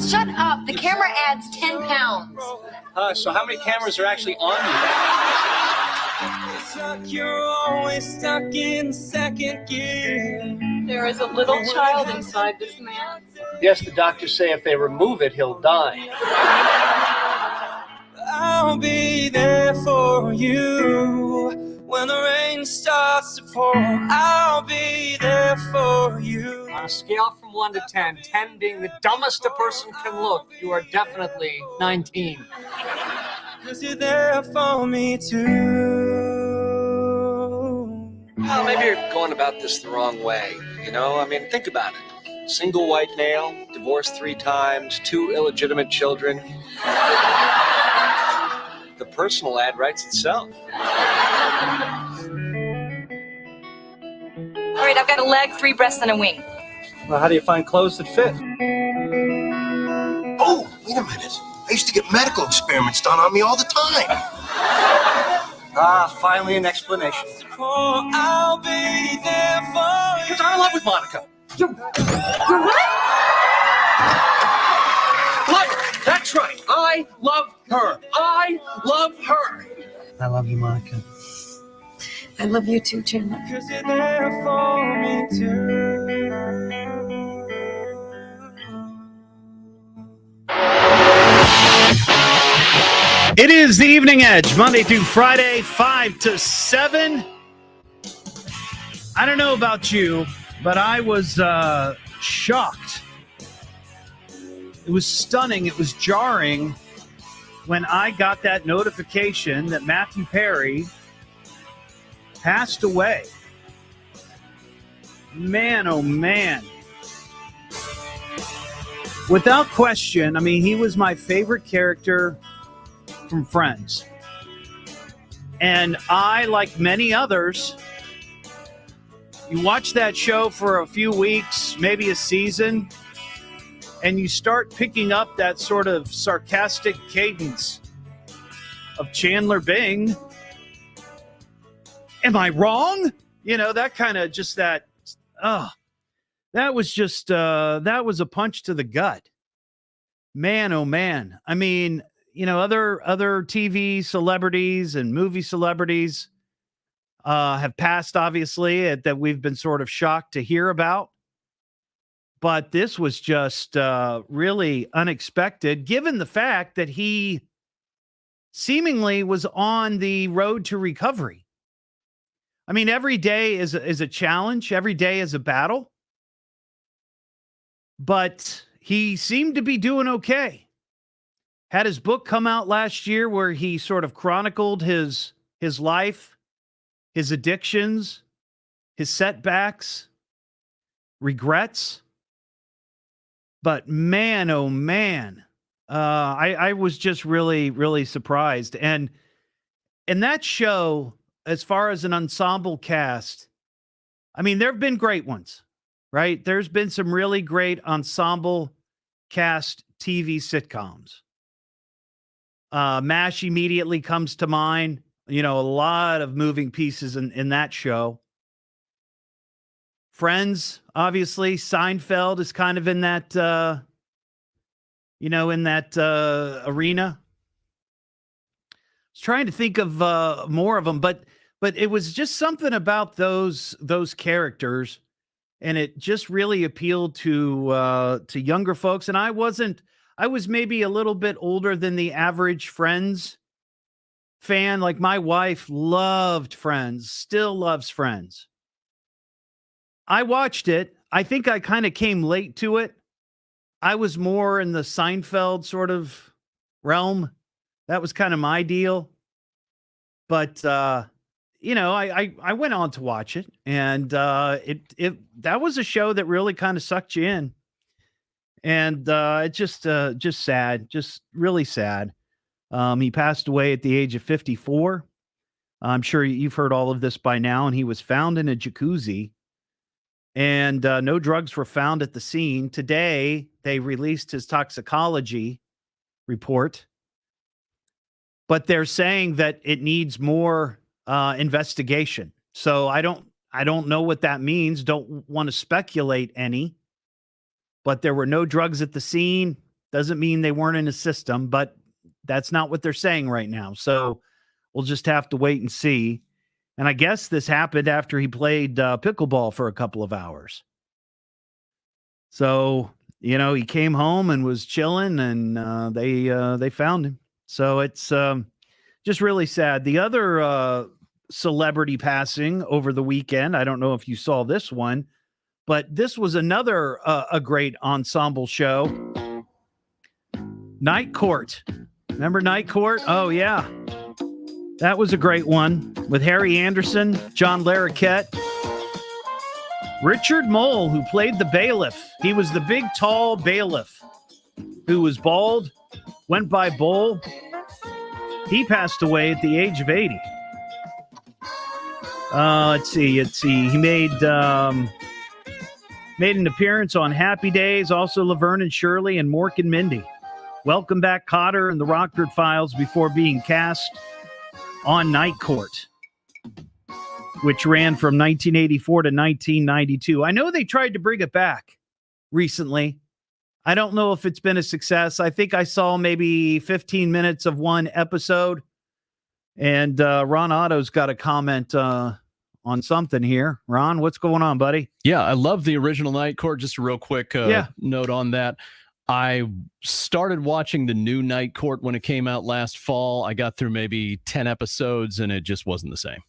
Shut up. The camera adds 10 pounds. So how many cameras are actually on you? You're always stuck in second gear. There is a little child inside this man. Yes, the doctors say if they remove it, he'll die. I'll be there for you when the rain starts to pour. I'll be there for you. On a scale from 1 to 10, 10 being the dumbest a person can look, you are definitely 19. 'Cause you're there for me too. Well, maybe you're going about this the wrong way. You know, I mean, think about it. Single white male, divorced 3 times, 2 illegitimate children. The personal ad writes itself. All right, I've got a leg, 3 breasts, and a wing. Well, how do you find clothes that fit? Oh, wait a minute. I used to get medical experiments done on me all the time. Finally an explanation. Oh, I'll be there for you. Because I'm in love with Monica. You're what? Look, that's right. I love her. I love her. I love you, Monica. I love you too, Chandler. 'Cause you're there for me too. It is the Evening Edge, Monday through Friday, 5 to 7. I don't know about you, but I was shocked. It was stunning. It was jarring when I got that notification that Matthew Perry passed away. Man, oh man. Without question, I mean, he was my favorite character from Friends. And I, like many others, you watch that show for a few weeks, maybe a season, and you start picking up that sort of sarcastic cadence of Chandler Bing. Am I wrong? You know, that kind of just that, that was just, that was a punch to the gut. Man, oh man. I mean, you know, other TV celebrities and movie celebrities have passed, obviously, that we've been sort of shocked to hear about. But this was just really unexpected, given the fact that he seemingly was on the road to recovery. I mean, every day is a challenge. Every day is a battle. But he seemed to be doing okay. Had his book come out last year where he sort of chronicled his life, his addictions, his setbacks, regrets. But man, oh man, I was just really, really surprised. And that show, as far as an ensemble cast, I mean, there have been great ones, right? There's been some really great ensemble cast TV sitcoms. MASH immediately comes to mind. You know, a lot of moving pieces in that show. Friends, obviously. Seinfeld is kind of in that, arena. I was trying to think of more of them, but it was just something about those characters, and it just really appealed to younger folks. And I was maybe a little bit older than the average Friends fan. Like, my wife loved Friends, still loves Friends. I watched it. I think I kind of came late to it. I was more in the Seinfeld sort of realm. That was kind of my deal. But, I went on to watch it, and that was a show that really kind of sucked you in. And it just sad, just really sad. He passed away at the age of 54. I'm sure you've heard all of this by now. And he was found in a jacuzzi, and no drugs were found at the scene. Today, they released his toxicology report, but they're saying that it needs more investigation. So I don't know what that means. Don't want to speculate any. but there were no drugs at the scene. Doesn't mean they weren't in the system, but that's not what they're saying right now. So we'll just have to wait and see. And I guess this happened after he played pickleball for a couple of hours. So, he came home and was chilling, and they found him. So it's just really sad. The other celebrity passing over the weekend, I don't know if you saw this one, but this was another a great ensemble show. Night Court. Remember Night Court? Oh, yeah. That was a great one with Harry Anderson, John Larroquette, Richard Mole, who played the bailiff. He was the big, tall bailiff who was bald, went by Bull. He passed away at the age of 80. Let's see. He made an appearance on Happy Days, also Laverne and Shirley and Mork and Mindy. Welcome Back, Kotter and the Rockford Files before being cast on Night Court, which ran from 1984 to 1992. I know they tried to bring it back recently. I don't know if it's been a success. I think I saw maybe 15 minutes of one episode. And Ron Otto's got a comment on something here. Ron, what's going on, buddy? Yeah, I love the original Night Court. Just a real quick note on that. I started watching the new Night Court when it came out last fall. I got through maybe 10 episodes, and it just wasn't the same.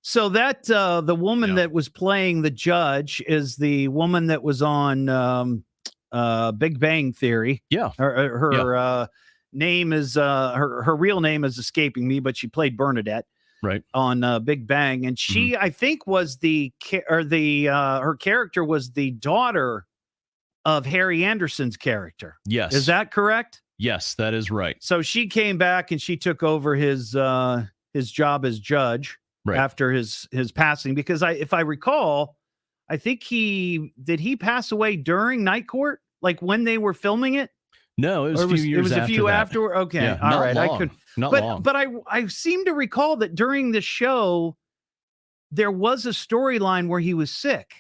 So that the woman that was playing the judge is the woman that was on Big Bang Theory. Yeah. Her name is her real name is escaping me, but she played Bernadette right on Big Bang, and she I think was her character was the daughter of Harry Anderson's character. Yes. Is that correct? Yes, that is right. So she came back and she took over his job as judge after his passing, because if I recall, I think he pass away during Night Court, like when they were filming it? No, it was a few years after. It was a few after. Okay. Yeah, all right. Long. I could not long. But I seem to recall that during the show there was a storyline where he was sick.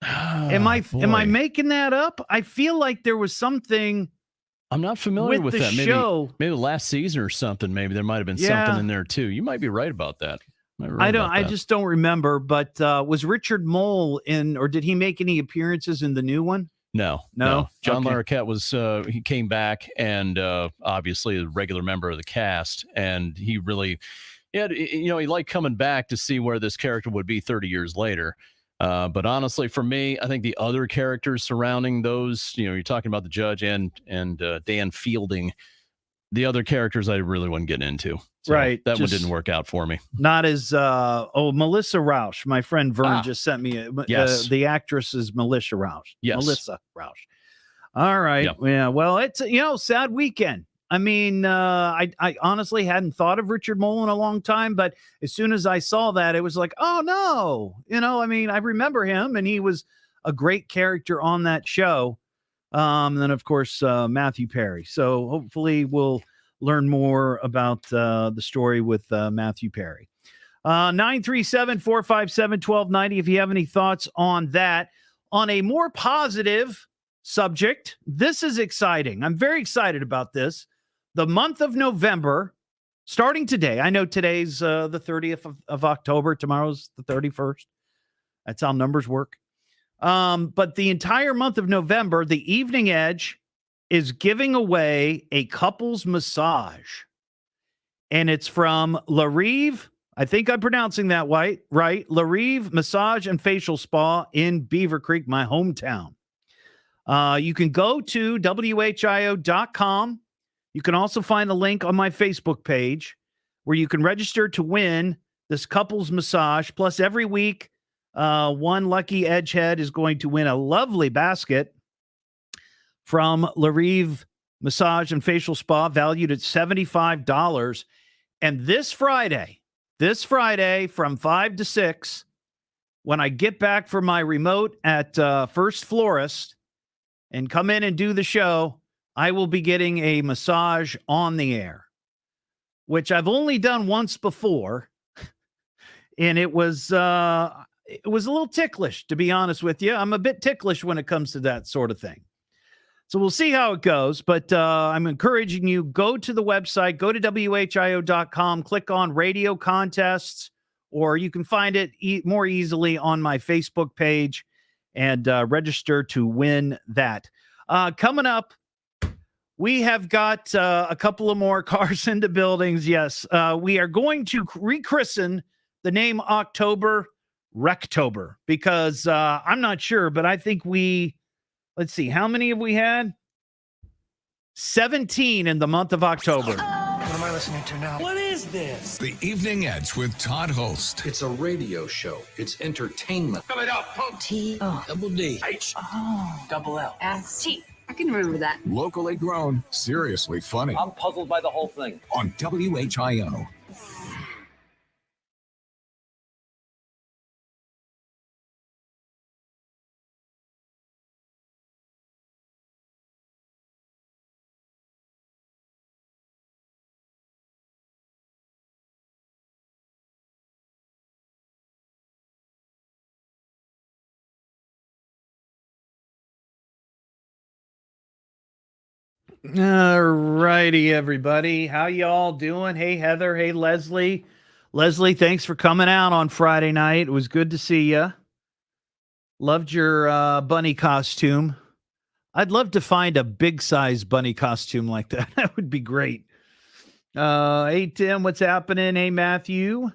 Am I making that up? I feel like there was something. I'm not familiar with that. Show. Maybe last season or something. Maybe there might have been something in there too. You might be right about that. I just don't remember. But was Richard Mole in, or did he make any appearances in the new one? No. John Larroquette was. He came back and obviously a regular member of the cast, and he really, he liked coming back to see where this character would be 30 years later. But honestly, for me, I think the other characters surrounding those, you're talking about the judge and Dan Fielding, the other characters I really wasn't getting into. So right. That one didn't work out for me. Not as, Melissa Rauch. My friend Vern just sent me, yes. The actress is Melissa Rauch. Yes. Melissa Rauch. All right. Yep. Yeah. Well, it's, sad weekend. I mean, I honestly hadn't thought of Richard Mole in a long time, but as soon as I saw that, it was like, oh no, I remember him, and he was a great character on that show. Then of course, Matthew Perry. So hopefully we'll learn more about the story with Matthew Perry. 937-457-1290. If you have any thoughts on that. On a more positive subject, this is exciting. I'm very excited about this. The month of November, starting today. I know today's the 30th of October. Tomorrow's the 31st. That's how numbers work. But the entire month of November, the Evening Edge is giving away a couples massage. And it's from Larive. I think I'm pronouncing that right. Larive Massage and Facial Spa in Beaver Creek, my hometown. You can go to WHIO.com. You can also find the link on my Facebook page where you can register to win this couples massage. Plus, every week, one lucky edgehead is going to win a lovely basket from Larive Massage and Facial Spa, valued at $75. And this Friday from 5 to 6, when I get back from my remote at First Florist and come in and do the show, I will be getting a massage on the air, which I've only done once before. And it was a little ticklish, to be honest with you. I'm a bit ticklish when it comes to that sort of thing. So we'll see how it goes, but I'm encouraging you, go to the website, go to WHIO.com, click on radio contests, or you can find it more easily on my Facebook page and register to win that. Coming up, we have got a couple of more cars into buildings. Yes, we are going to rechristen the name October Rectober because I'm not sure, but I think let's see, how many have we had? 17 in the month of October. What am I listening to now? What is this? The Evening Edge with Todd Hollst. It's a radio show. It's entertainment. Coming up, Double D. double L. S-T. I can remember that. Locally grown, seriously funny. I'm puzzled by the whole thing. On WHIO. All righty, everybody. How y'all doing? Hey, Heather. Hey, Leslie. Leslie, thanks for coming out on Friday night. It was good to see you. Loved your bunny costume. I'd love to find a big size bunny costume like that. That would be great. Hey, Tim, what's happening? Hey, Matthew.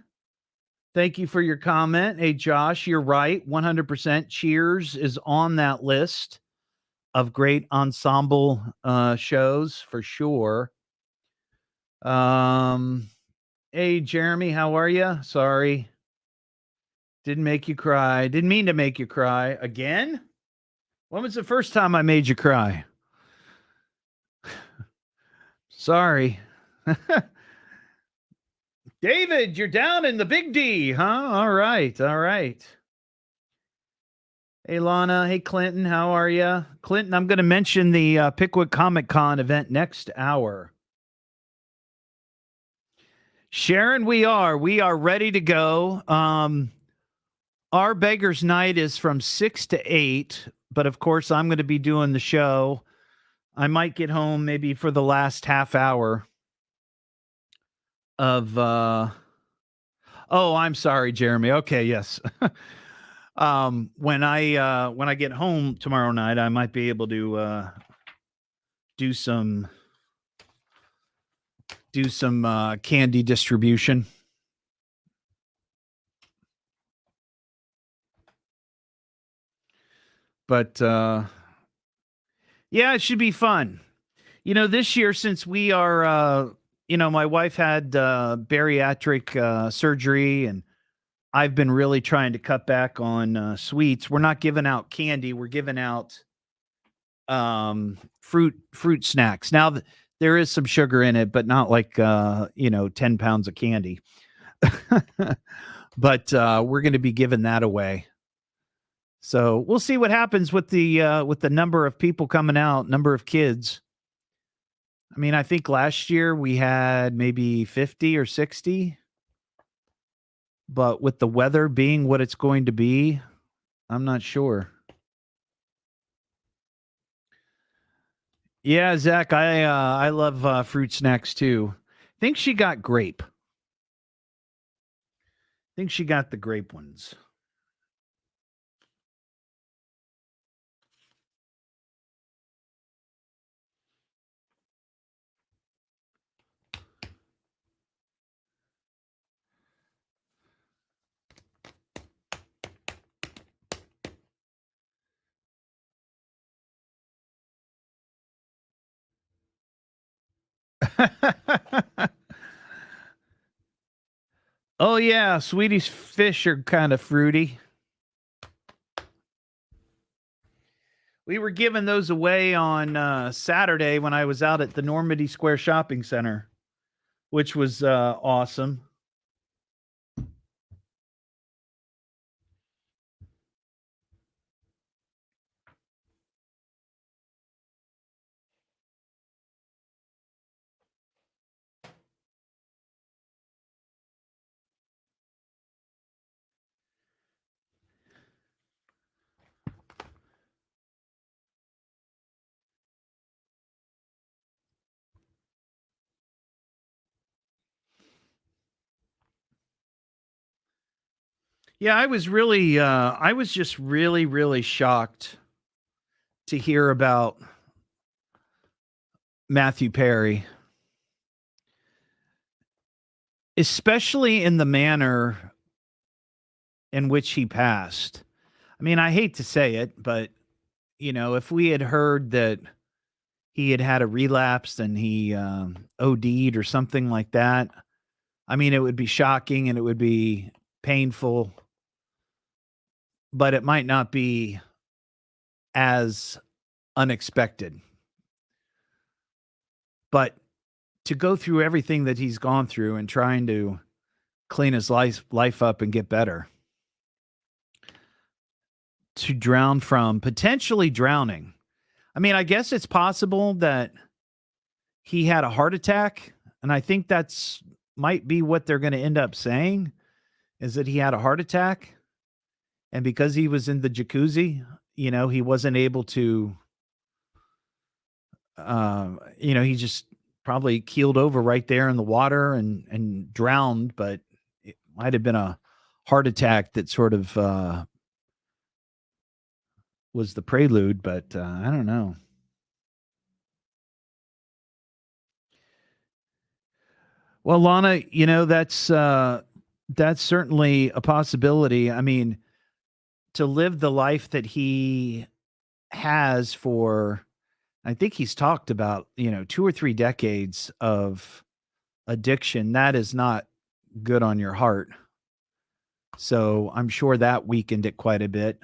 Thank you for your comment. Hey, Josh, you're right. 100% Cheers is on that list of great ensemble shows for sure. Hey, Jeremy, how are you? Sorry. Didn't make you cry. Didn't mean to make you cry. Again? When was the first time I made you cry? Sorry. David, you're down in the big D, huh? All right. All right. Hey, Lana. Hey, Clinton. How are you? Clinton, I'm going to mention the Pickwick Comic Con event next hour. Sharon, we are ready to go. Our Beggars Night is from 6 to 8, but of course, I'm going to be doing the show. I might get home maybe for the last half hour of oh, I'm sorry, Jeremy. Okay, yes. When I get home tomorrow night, I might be able to do some candy distribution. But yeah, it should be fun. This year, since we are my wife had bariatric surgery, and I've been really trying to cut back on sweets. We're not giving out candy. We're giving out fruit snacks. Now, there is some sugar in it, but not like 10 pounds of candy. But we're going to be giving that away. So we'll see what happens with the number of people coming out, number of kids. I mean, I think last year we had maybe 50 or 60. But with the weather being what it's going to be, I'm not sure. Yeah, Zach, I love fruit snacks too. I think she got grape. I think she got the grape ones. Oh, yeah. Swedish fish are kind of fruity. We were giving those away on Saturday when I was out at the Normandy Square Shopping Center, which was awesome. Yeah, I was just really, really shocked to hear about Matthew Perry, especially in the manner in which he passed. I mean, I hate to say it, but if we had heard that he had had a relapse and he OD'd or something like that, I mean, it would be shocking and it would be painful, but it might not be as unexpected. But to go through everything that he's gone through and trying to clean his life up and get better, to drown from potentially drowning. I mean, I guess it's possible that he had a heart attack, and I think that's might be what they're going to end up saying, is that he had a heart attack, and because he was in the jacuzzi, he wasn't able to he just probably keeled over right there in the water and drowned, but it might have been a heart attack that sort of was the prelude, but I don't know. Well, Lana, that's certainly a possibility. I mean, to live the life that he has for, I think he's talked about, 2 or 3 decades of addiction, that is not good on your heart. So I'm sure that weakened it quite a bit.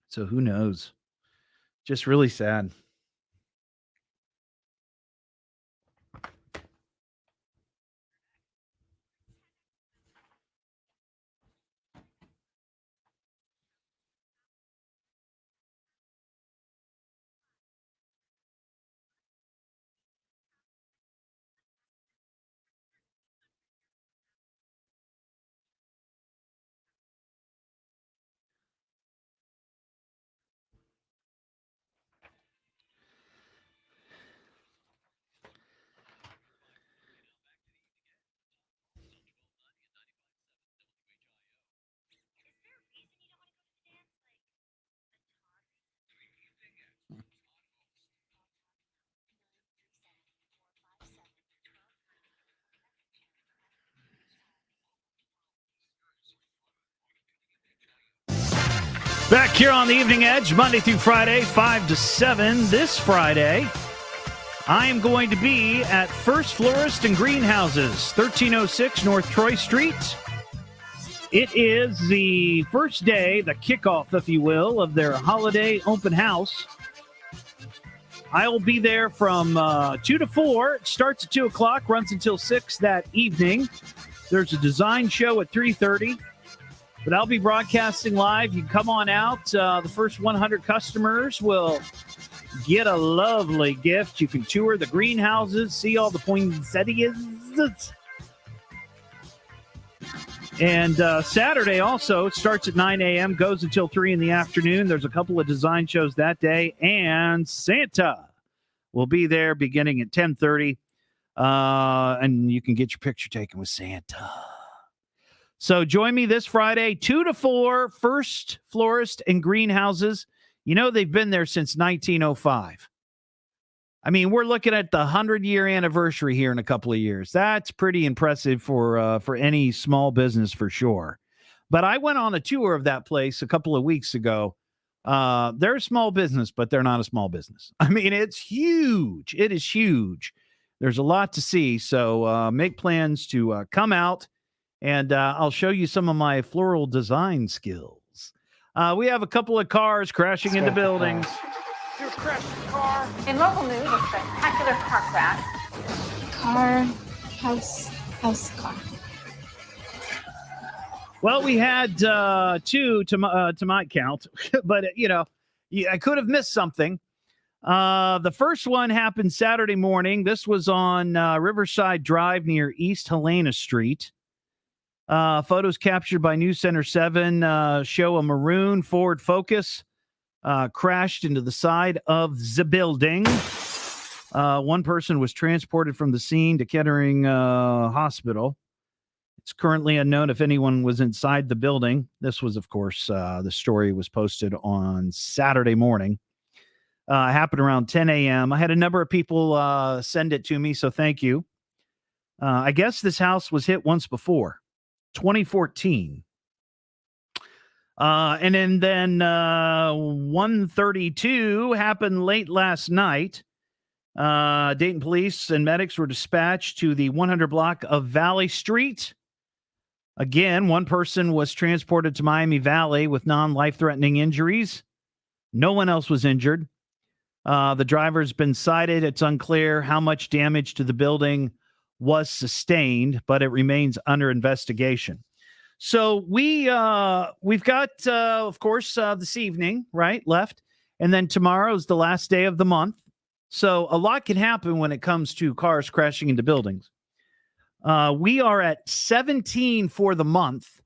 So who knows? Just really sad. Back here on the Evening Edge, Monday through Friday, 5 to 7. This Friday, I am going to be at First Florist and Greenhouses, 1306 North Troy Street. It is the first day, the kickoff, if you will, of their holiday open house. I will be there from 2 to 4. It starts at 2 o'clock, runs until 6 that evening. There's a design show at 3:30. But I'll be broadcasting live. You can come on out. The first 100 customers will get a lovely gift. You can tour the greenhouses, see all the poinsettias. And Saturday also, it starts at 9 a.m., goes until 3 in the afternoon. There's a couple of design shows that day. And Santa will be there beginning at 10:30. And you can get your picture taken with Santa. So join me this Friday, 2 to 4, First Florist and Greenhouses. They've been there since 1905. I mean, we're looking at the 100-year anniversary here in a couple of years. That's pretty impressive for any small business for sure. But I went on a tour of that place a couple of weeks ago. They're a small business, but they're not a small business. I mean, it's huge. It is huge. There's a lot to see. So make plans to come out. And I'll show you some of my floral design skills. We have a couple of cars crashing into buildings. Your crashed car. In local news, a spectacular car crash. House car. Well, we had 2 to my count, but I could have missed something. The first one happened Saturday morning. This was on Riverside Drive near East Helena Street. Photos captured by News Center 7 show a maroon Ford Focus crashed into the side of the building. One person was transported from the scene to Kettering Hospital. It's currently unknown if anyone was inside the building. This was, of course, the story was posted on Saturday morning. Happened around 10 a.m. I had a number of people send it to me, so thank you. I guess this house was hit once before, 2014. And then 132 happened late last night. Dayton police and medics were dispatched to the 100 block of Valley Street. Again, one person was transported to Miami Valley with non-life-threatening injuries. No one else was injured. The driver's been cited. It's unclear how much damage to the building was sustained, but it remains under investigation. So we've got, of course, this evening, right, left. And then tomorrow is the last day of the month. So a lot can happen when it comes to cars crashing into buildings. We are at 17 for the month.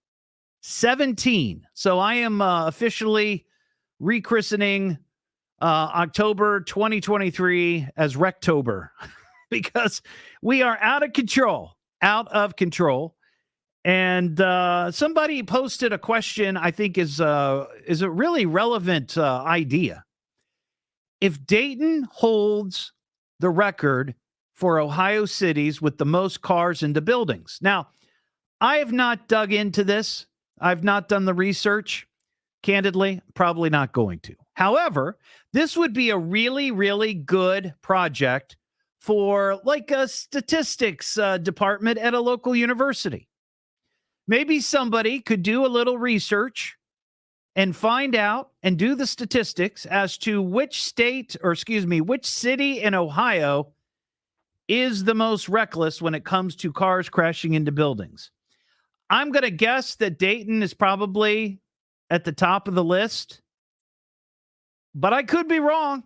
17. So I am officially rechristening October 2023 as Rectober because we are out of control. And somebody posted a question I think is a really relevant idea. If Dayton holds the record for Ohio cities with the most cars into buildings. Now, I have not dug into this. I've not done the research. Candidly, probably not going to. However, this would be a really, really good project for like a statistics department at a local university. Maybe somebody could do a little research and find out and do the statistics as to which city in Ohio is the most reckless when it comes to cars crashing into buildings. I'm going to guess that Dayton is probably at the top of the list, but I could be wrong.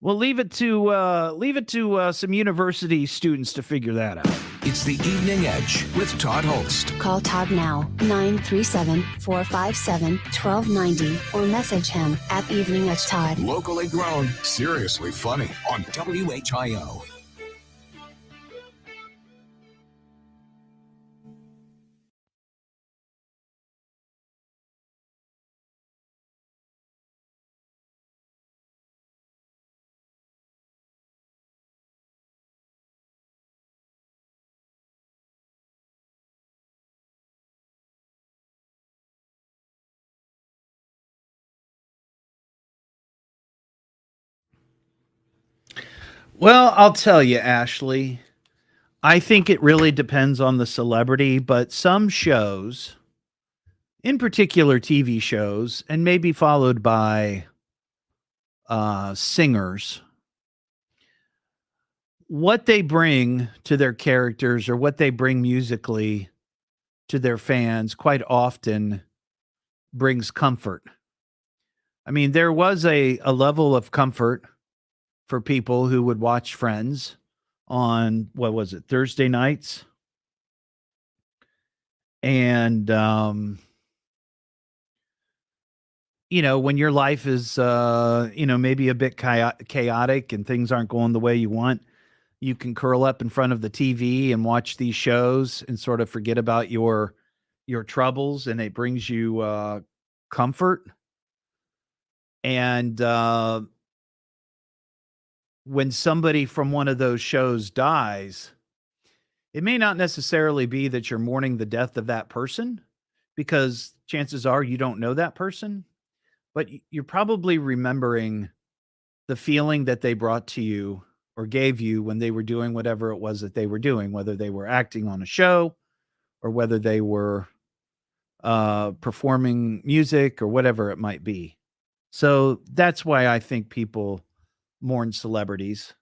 We'll leave it to some university students to figure that out. It's the Evening Edge with Todd Hollst. Call Todd now, 937-457-1290, or message him at Evening Edge Todd. Locally grown, seriously funny on WHIO. Well, I'll tell you, Ashley, I think it really depends on the celebrity, but some shows, in particular TV shows, and maybe followed by singers, what they bring to their characters or what they bring musically to their fans quite often brings comfort. I mean, there was a level of comfort for people who would watch Friends on, what was it, Thursday nights? And, when your life is, maybe a bit chaotic and things aren't going the way you want, you can curl up in front of the TV and watch these shows and sort of forget about your troubles, and it brings you comfort. And when somebody from one of those shows dies, it may not necessarily be that you're mourning the death of that person, because chances are you don't know that person, but you're probably remembering the feeling that they brought to you or gave you when they were doing whatever it was that they were doing, whether they were acting on a show or whether they were performing music or whatever it might be. So that's why I think people mourn celebrities.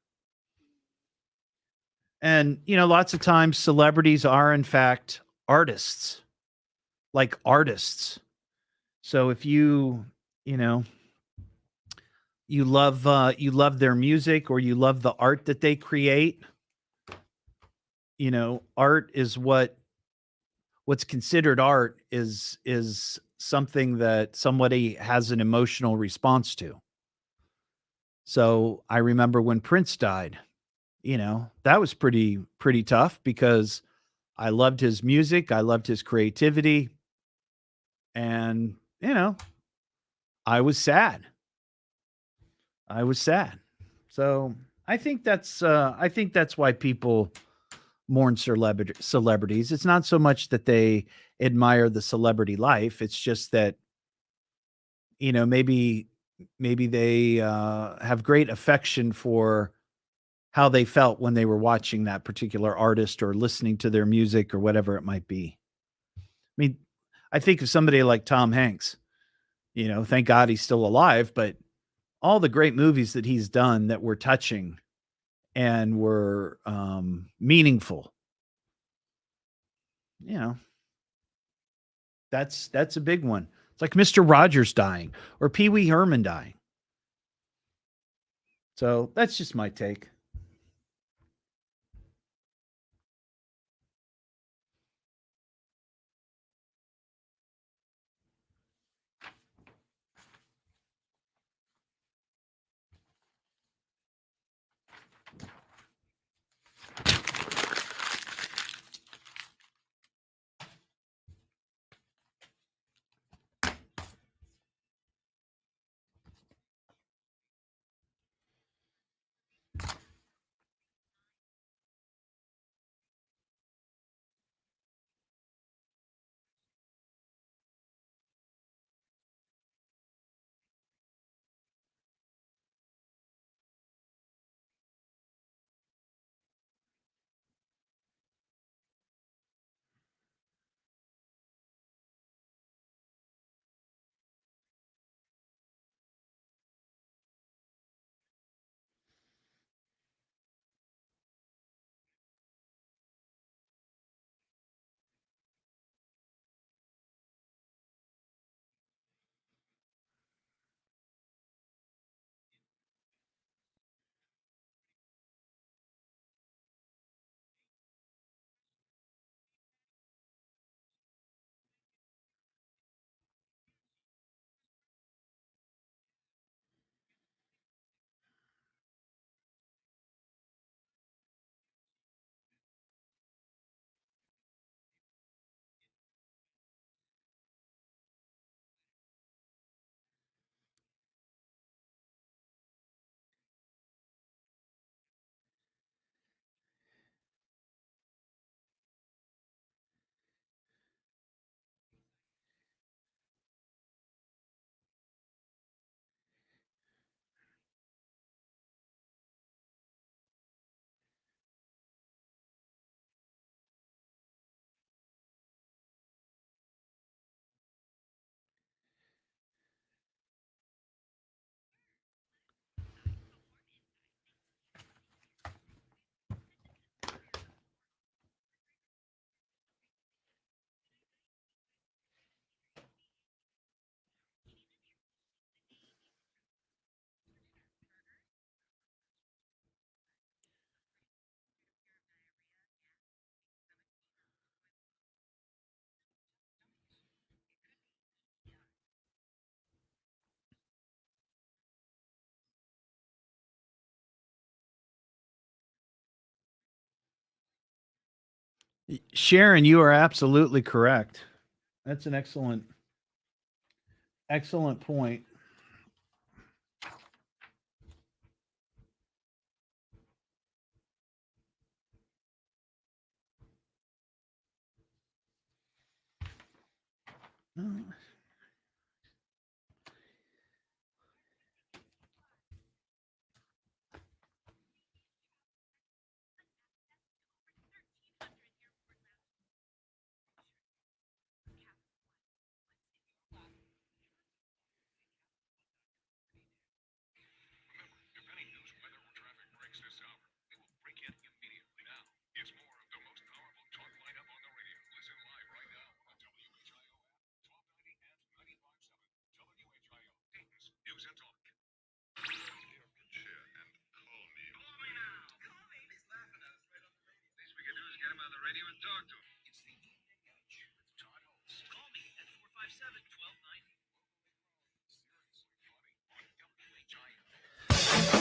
And, lots of times celebrities are, in fact, artists, like artists. So if you love their music or you love the art that they create, art is what's considered art is something that somebody has an emotional response to. So I remember when Prince died, that was pretty tough, because I loved his music. I loved his creativity. And, I was sad. So I think that's why people mourn celebrities. It's not so much that they admire the celebrity life. It's just that, maybe they have great affection for how they felt when they were watching that particular artist or listening to their music or whatever it might be. I mean, I think of somebody like Tom Hanks, thank God he's still alive, but all the great movies that he's done that were touching and were meaningful, that's a big one. It's like Mr. Rogers dying or Pee Wee Herman dying. So that's just my take. Sharon, you are absolutely correct. That's an excellent point.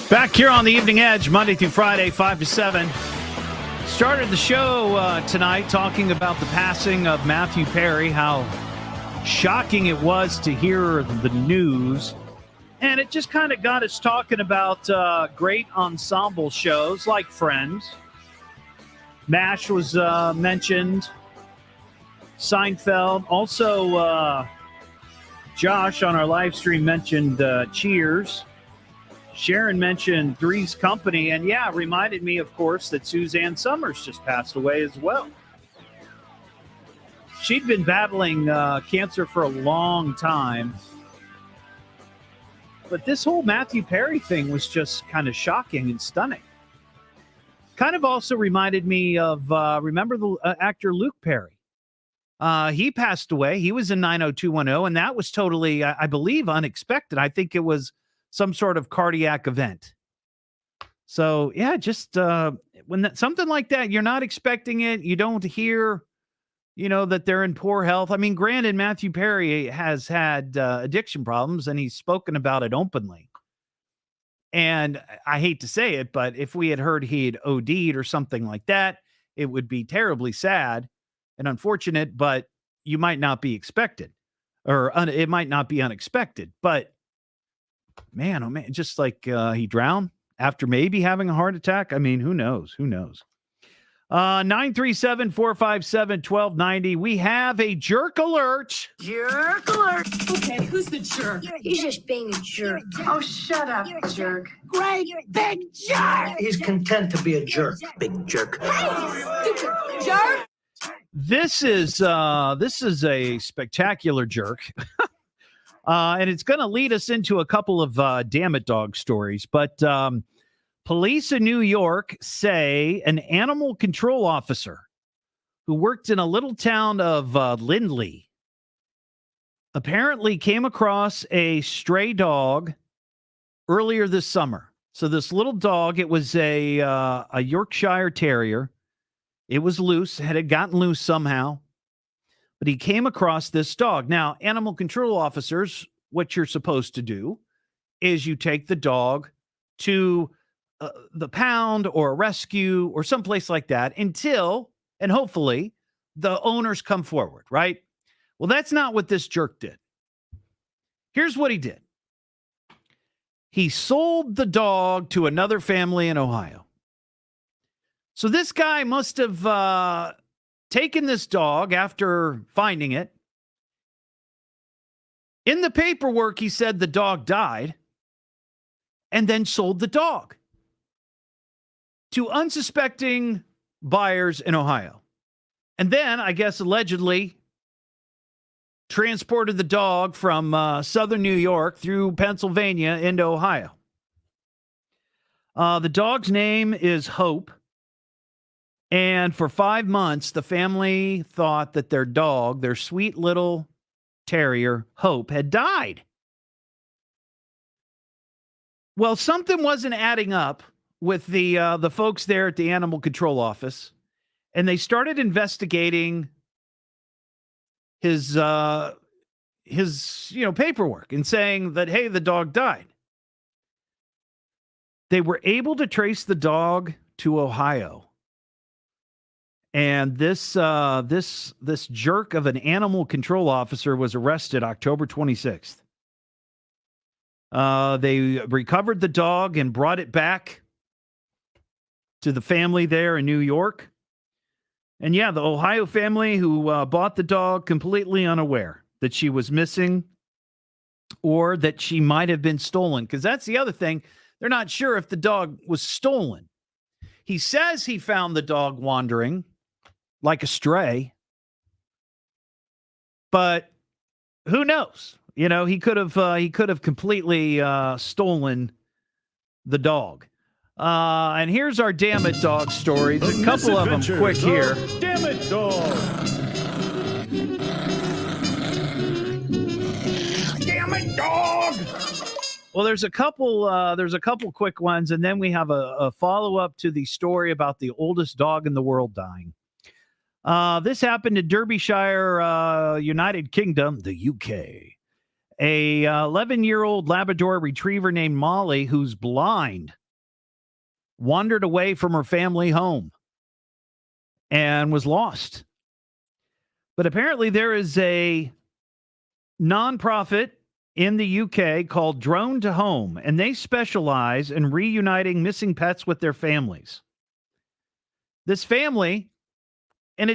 Back here on the Evening Edge, Monday through Friday, 5 to 7. Started the show tonight talking about the passing of Matthew Perry, how shocking it was to hear the news. And it just kind of got us talking about great ensemble shows like Friends. MASH was mentioned. Seinfeld. Also, Josh on our live stream mentioned Cheers. Sharon mentioned Three's Company. And yeah, reminded me, of course, that Suzanne Summers just passed away as well. She'd been battling cancer for a long time. But this whole Matthew Perry thing was just kind of shocking and stunning. Kind of also reminded me of, remember the actor Luke Perry? He passed away. He was in 90210, and that was totally, I believe, unexpected. I think it was some sort of cardiac event. So, yeah, just when something like that, you're not expecting it. You don't hear, that they're in poor health. I mean, granted, Matthew Perry has had addiction problems, and he's spoken about it openly. And I hate to say it, but if we had heard he'd OD'd or something like that, it would be terribly sad and unfortunate, but you might not be expected, or it might not be unexpected. But man, oh man, just like he drowned after maybe having a heart attack. I mean, who knows? 937-457-1290. We have a jerk alert. Jerk alert. Okay, who's the jerk? He's just being a jerk. Oh, shut up, jerk. Great big jerk. He's content to be a jerk. Big jerk. Jerk? This is a spectacular jerk. And it's going to lead us into a couple of damn it dog stories. But police in New York say an animal control officer who worked in a little town of Lindley apparently came across a stray dog earlier this summer. So this little dog, it was a Yorkshire Terrier. It was loose, had gotten loose somehow. But he came across this dog. Now, animal control officers, what you're supposed to do is you take the dog to the pound or a rescue or someplace like that until, and hopefully, the owners come forward, right? Well, that's not what this jerk did. Here's what he did. He sold the dog to another family in Ohio. So this guy must have taken this dog after finding it. In the paperwork, he said the dog died and then sold the dog to unsuspecting buyers in Ohio. And then, I guess, allegedly transported the dog from southern New York through Pennsylvania into Ohio. The dog's name is Hope. And for 5 months, the family thought that their dog, their sweet little terrier, Hope, had died. Well, something wasn't adding up with the folks there at the animal control office, and they started investigating his paperwork and saying that, hey, the dog died. They were able to trace the dog to Ohio. And this jerk of an animal control officer was arrested October 26th. They recovered the dog and brought it back to the family there in New York. And yeah, the Ohio family who bought the dog completely unaware that she was missing or that she might have been stolen. Because that's the other thing. They're not sure if the dog was stolen. He says he found the dog wandering like a stray, but who knows? He could have completely stolen the dog. And here's our damn it dog stories. A couple of them quick here. Damn it dog. Damn it dog. Well, there's a couple quick ones, and then we have a follow-up to the story about the oldest dog in the world dying. This happened in Derbyshire, United Kingdom, the UK. A 11-year-old Labrador retriever named Molly, who's blind, wandered away from her family home. and was lost. But apparently there is a nonprofit in the UK called Drone to Home, and they specialize in reuniting missing pets with their families. This family, and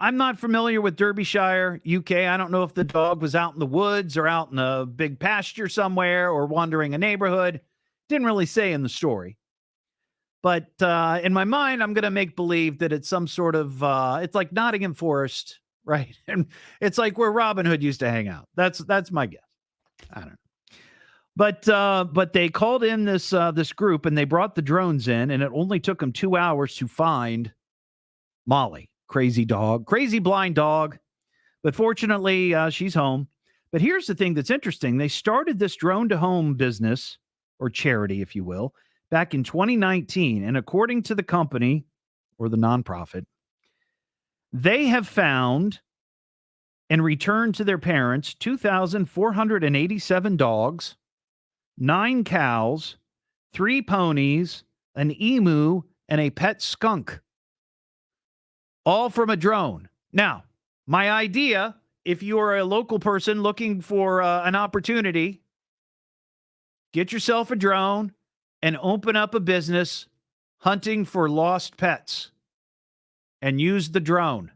I'm not familiar with Derbyshire, UK. I don't know if the dog was out in the woods or out in a big pasture somewhere or wandering a neighborhood. Didn't really say in the story. But in my mind, I'm going to make believe that it's some sort of, it's like Nottingham Forest, right? And it's like where Robin Hood used to hang out. That's my guess. I don't know. But they called in this group and they brought the drones in, and it only took them 2 hours to find Molly. Crazy blind dog. But fortunately, she's home. But here's the thing that's interesting. They started this drone to home business, or charity, if you will, back in 2019. And according to the company, or the nonprofit, they have found and returned to their parents 2,487 dogs, 9 cows, 3 ponies, an emu, and a pet skunk. All from a drone. Now, my idea, if you are a local person looking for an opportunity, get yourself a drone and open up a business hunting for lost pets and use the drone.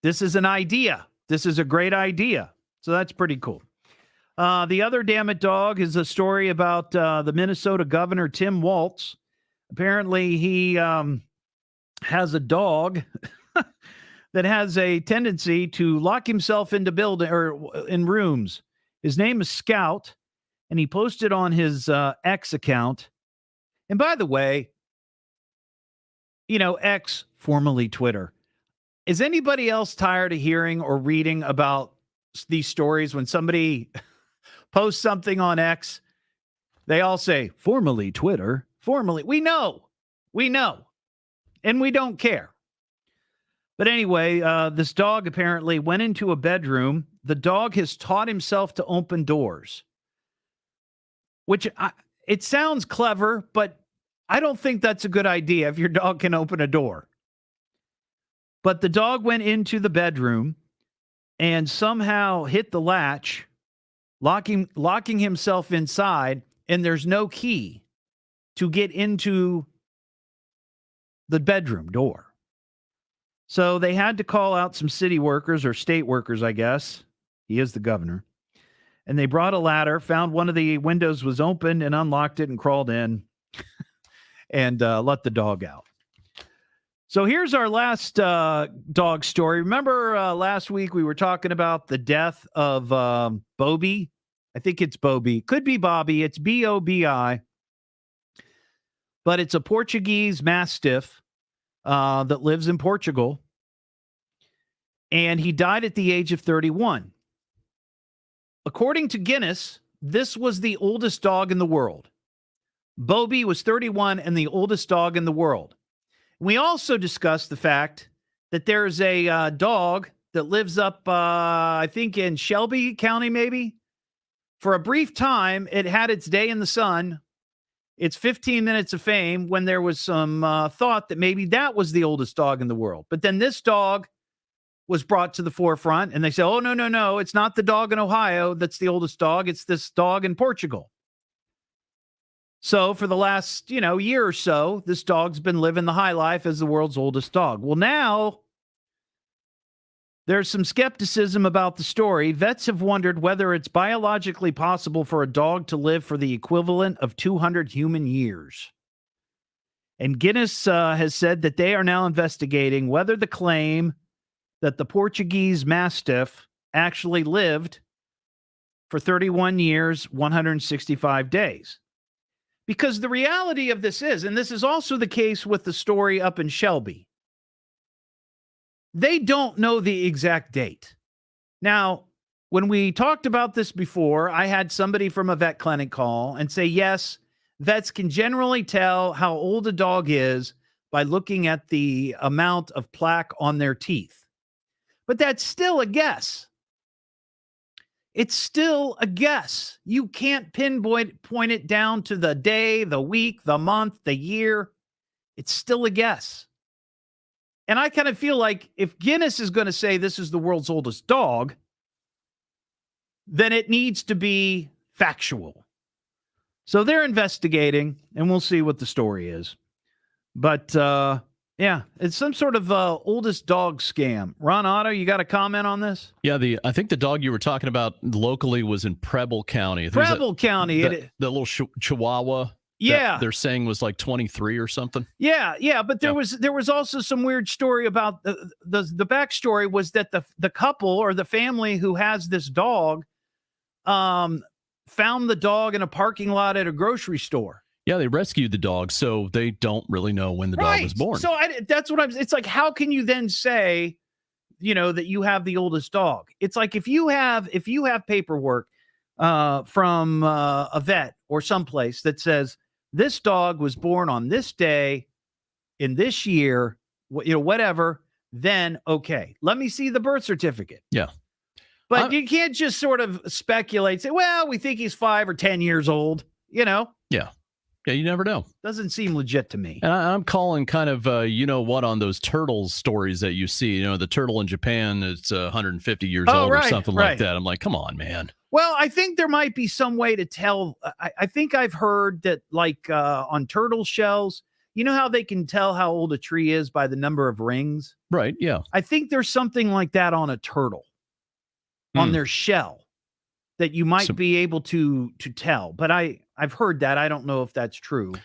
This is an idea. This is a great idea. So that's pretty cool. The other damn it dog is a story about the Minnesota governor, Tim Walz. Apparently, he has a dog that has a tendency to lock himself into in rooms. His name is Scout, and he posted on his X account. And by the way, X, formerly Twitter. Is anybody else tired of hearing or reading about these stories when somebody posts something on X? They all say, formerly Twitter, formerly. We know, and we don't care. But anyway, this dog apparently went into a bedroom. The dog has taught himself to open doors, which it sounds clever, but I don't think that's a good idea if your dog can open a door. But the dog went into the bedroom and somehow hit the latch, locking himself inside, and there's no key to get into the bedroom door. So they had to call out some city workers or state workers, I guess. He is the governor. And they brought a ladder, found one of the windows was open, and unlocked it and crawled in and let the dog out. So here's our last dog story. Remember last week we were talking about the death of Bobby? I think it's Bobby. Could be Bobby. It's Bobi. But it's a Portuguese Mastiff that lives in Portugal. And he died at the age of 31. According to Guinness, this was the oldest dog in the world. Bobby was 31 and the oldest dog in the world. We also discussed the fact that there's a dog that lives up, I think, in Shelby County, maybe. For a brief time, it had its day in the sun. It's 15 minutes of fame when there was some thought that maybe that was the oldest dog in the world. But then this dog was brought to the forefront, and they say, oh, no, it's not the dog in Ohio that's the oldest dog. It's this dog in Portugal. So for the last, year or so, this dog's been living the high life as the world's oldest dog. Well, now there's some skepticism about the story. Vets have wondered whether it's biologically possible for a dog to live for the equivalent of 200 human years. And Guinness has said that they are now investigating whether the claim that the Portuguese Mastiff actually lived for 31 years, 165 days. Because the reality of this is, and this is also the case with the story up in Shelby, they don't know the exact date. Now, when we talked about this before, I had somebody from a vet clinic call and say, yes, vets can generally tell how old a dog is by looking at the amount of plaque on their teeth. But that's still a guess. It's still a guess. You can't point it down to the day, the week, the month, the year. It's still a guess. And I kind of feel like if Guinness is going to say this is the world's oldest dog, then it needs to be factual. So they're investigating, and we'll see what the story is. But yeah, it's some sort of oldest dog scam. Ron Otto, you got a comment on this? Yeah, I think the dog you were talking about locally was in Preble County. Preble County. The little Chihuahua. Yeah, they're saying was like 23 or something. Yeah. But there was also some weird story about the backstory was that the couple or the family who has this dog, found the dog in a parking lot at a grocery store. Yeah, they rescued the dog, so they don't really know when the dog was born. So that's what it's like, how can you then say, that you have the oldest dog? It's like if you have paperwork from a vet or someplace that says this dog was born on this day in this year, whatever, then okay, let me see the birth certificate. Yeah. But you can't just sort of speculate, say, well, we think he's 5 or 10 years old, Yeah. Yeah, you never know. Doesn't seem legit to me. And I'm calling kind of, what on those turtle stories that you see. The turtle in Japan is 150 years old or something like that. I'm like, come on, man. Well, I think there might be some way to tell. I think I've heard that, like on turtle shells, you know how they can tell how old a tree is by the number of rings? Right, yeah. I think there's something like that on a turtle, on their shell, that you might be able to tell. But I've heard that. I don't know if that's true.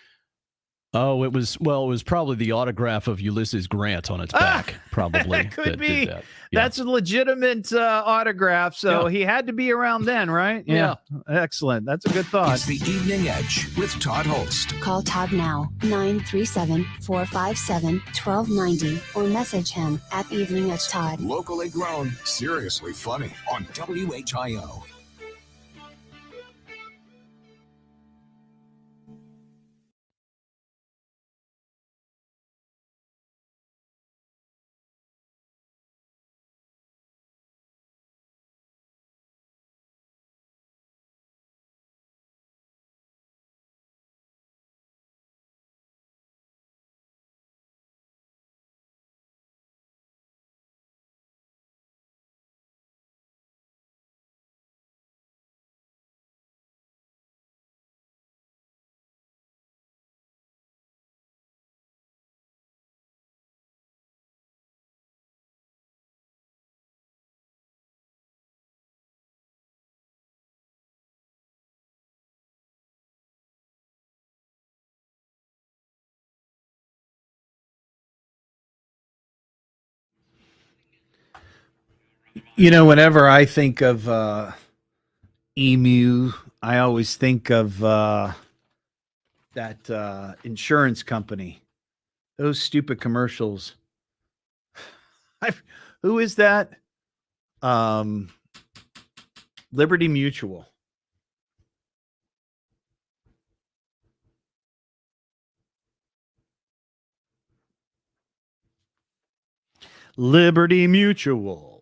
Oh, it was probably the autograph of Ulysses Grant on its back, probably. It could be. Did that. Yeah. That's a legitimate autograph, so he had to be around then, right? Yeah. Excellent. That's a good thought. It's the Evening Edge with Todd Hollst. Call Todd now, 937-457-1290, or message him at Evening Edge Todd. Locally grown, seriously funny on WHIO. Whenever I think of emu, I always think of that insurance company. Those stupid commercials. Who is that? Liberty Mutual. Liberty Mutual.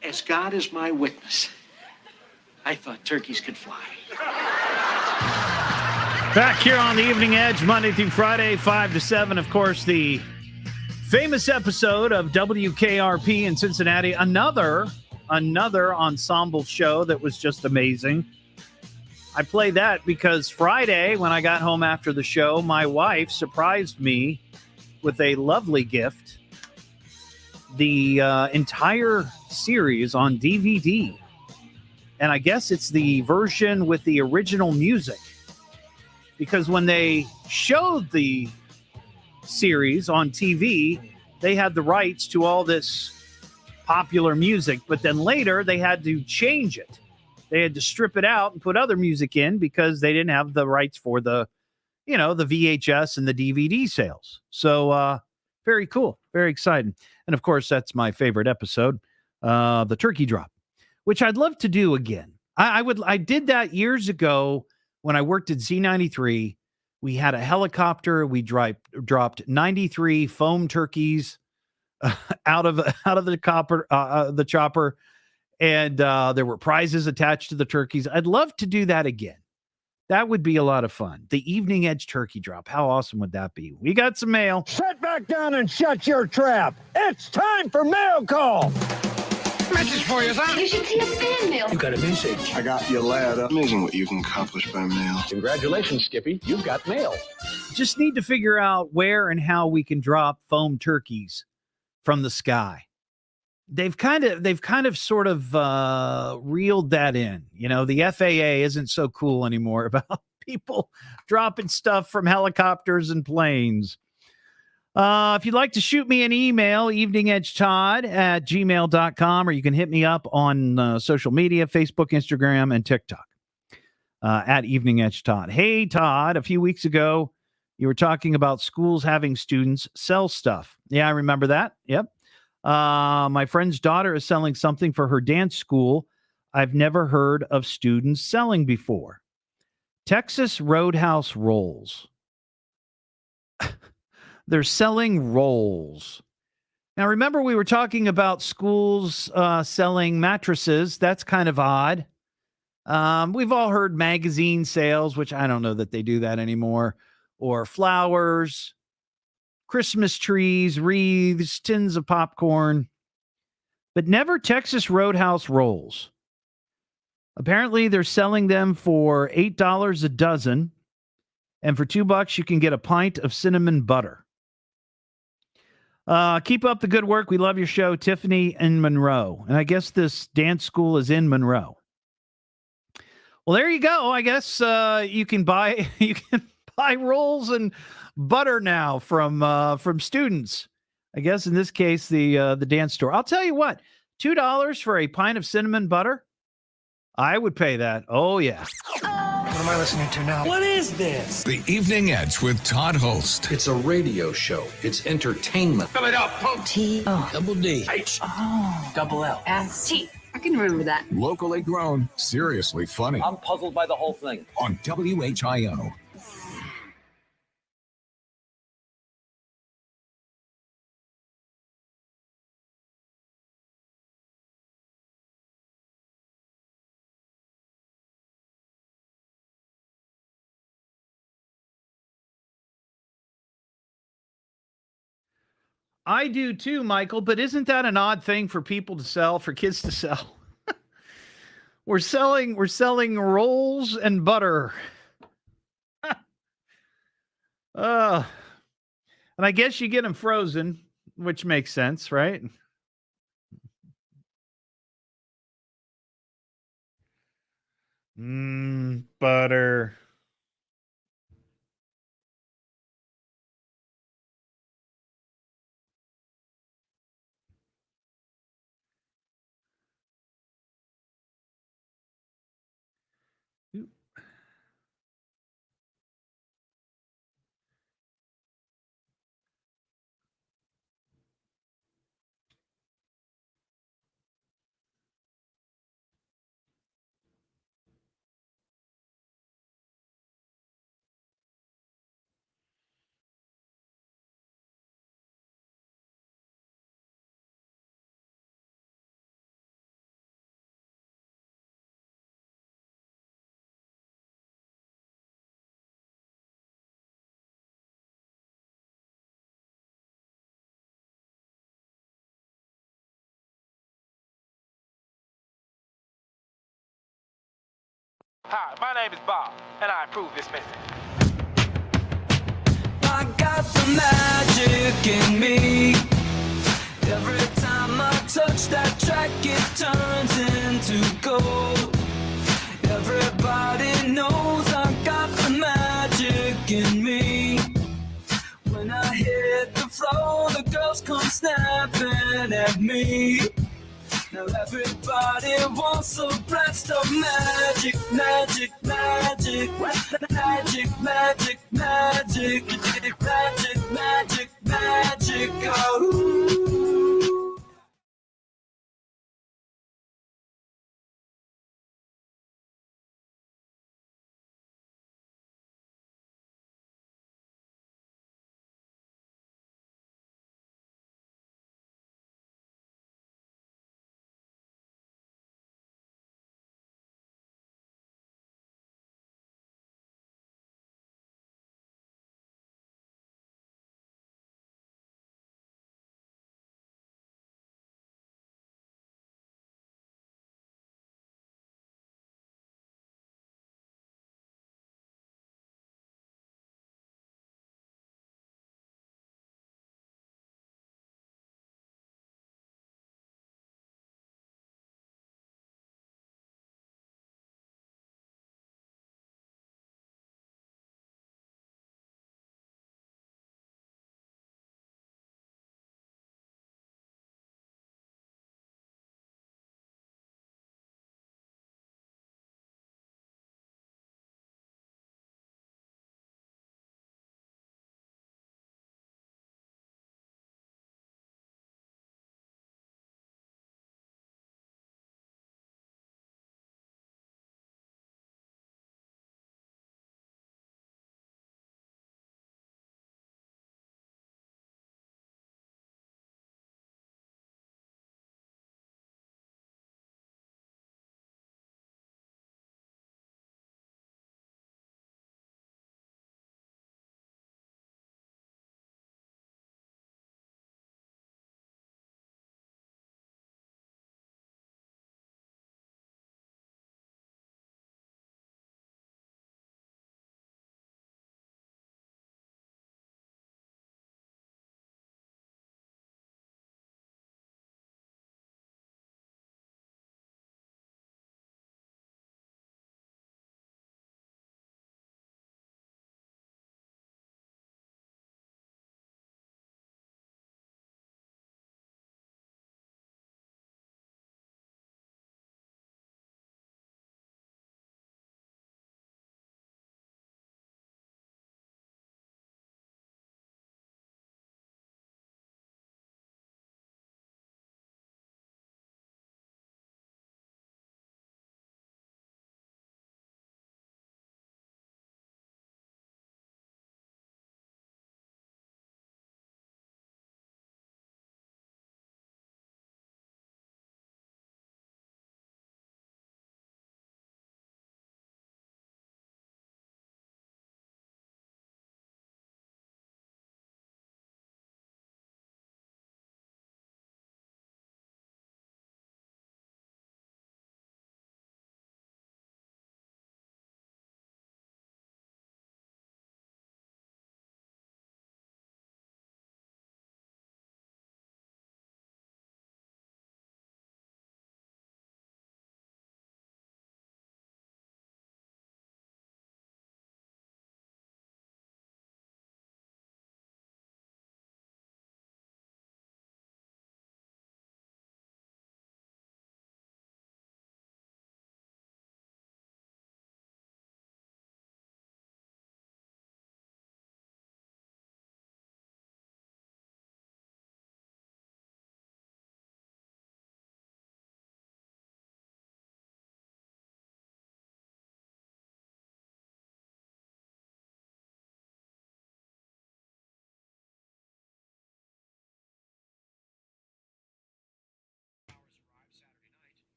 As God is my witness, I thought turkeys could fly. Back here on the Evening Edge, Monday through Friday, 5 to 7. Of course, the famous episode of WKRP in Cincinnati. Another ensemble show that was just amazing. I play that because Friday, when I got home after the show, my wife surprised me with a lovely gift. The entire series on DVD. And I guess it's the version with the original music. Because when they showed the series on TV, they had the rights to all this popular music. But then later, they had to change it. They had to strip it out and put other music in because they didn't have the rights for the VHS and the DVD sales. So very cool. Very exciting. And of course, that's my favorite episode, the turkey drop, which I'd love to do again. I did that years ago when I worked at Z93. We had a helicopter. We dropped 93 foam turkeys out of the chopper. And there were prizes attached to the turkeys. I'd love to do that again. That would be a lot of fun. The Evening Edge turkey drop. How awesome would that be? We got some mail. Sit back down and shut your trap. It's time for mail call. Message for you, son. You should see a fan mail. You got a message. I got your letter. Amazing what you can accomplish by mail. Congratulations, Skippy. You've got mail. Just need to figure out where and how we can drop foam turkeys from the sky. They've kind of sort of reeled that in. You know, the FAA isn't so cool anymore about people dropping stuff from helicopters and planes. If you'd like to shoot me an email, eveningedgetodd@gmail.com, or you can hit me up on social media, Facebook, Instagram, and TikTok at Evening Edge Todd. Hey, Todd, a few weeks ago, you were talking about schools having students sell stuff. Yeah, I remember that. Yep. My friend's daughter is selling something for her dance school I've never heard of students selling before. Texas Roadhouse rolls. They're selling rolls. Now, remember we were talking about schools selling mattresses. That's kind of odd. We've all heard magazine sales, which I don't know that they do that anymore, or flowers, Christmas trees, wreaths, tins of popcorn, but never Texas Roadhouse rolls. Apparently, they're selling them for $8 a dozen, and for $2, you can get a pint of cinnamon butter. Keep up the good work. We love your show, Tiffany in Monroe. And I guess this dance school is in Monroe. Well, there you go. I guess you can buy rolls and butter now from students. I guess in this case, the dance store. I'll tell you what, $2 for a pint of cinnamon butter, I would pay that. Oh yeah. What am I listening to now? What is this? The Evening Edge with Todd Hollst. It's a radio show. It's entertainment. Fill it up. Double D. H. Double L. S. T. I can remember that. Locally grown, seriously funny. I'm puzzled by the whole thing. On WHIO. I do too, Michael, but isn't that an odd thing for people to sell, for kids to sell? We're selling rolls and butter. And I guess you get them frozen, which makes sense, right? Butter. Hi, my name is Bob, and I approve this message. I got the magic in me. Every time I touch that track, it turns into gold. Everybody knows I got the magic in me. When I hit the floor, the girls come snapping at me. Now everybody wants a blast of magic, magic, magic, magic, magic, magic, magic, magic, magic, oh.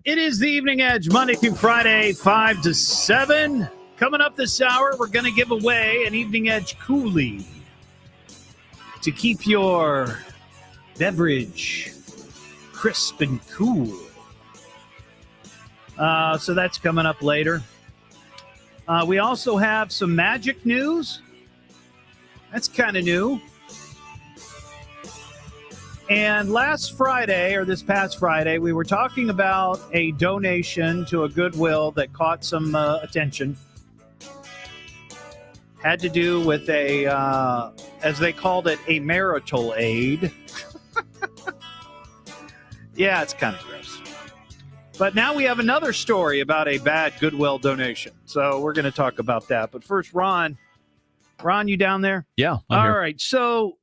It is the Evening Edge, Monday through Friday, 5 to 7. Coming up this hour, we're going to give away an Evening Edge Coolie to keep your beverage crisp and cool. So that's coming up later. We also have some magic news. That's kind of new. And last Friday, or this past Friday, we were talking about a donation to a Goodwill that caught some attention. Had to do with a, as they called it, a marital aid. Yeah, it's kind of gross. But now we have another story about a bad Goodwill donation. So we're going to talk about that. But first, Ron, you down there? Yeah. I'm here. All right. So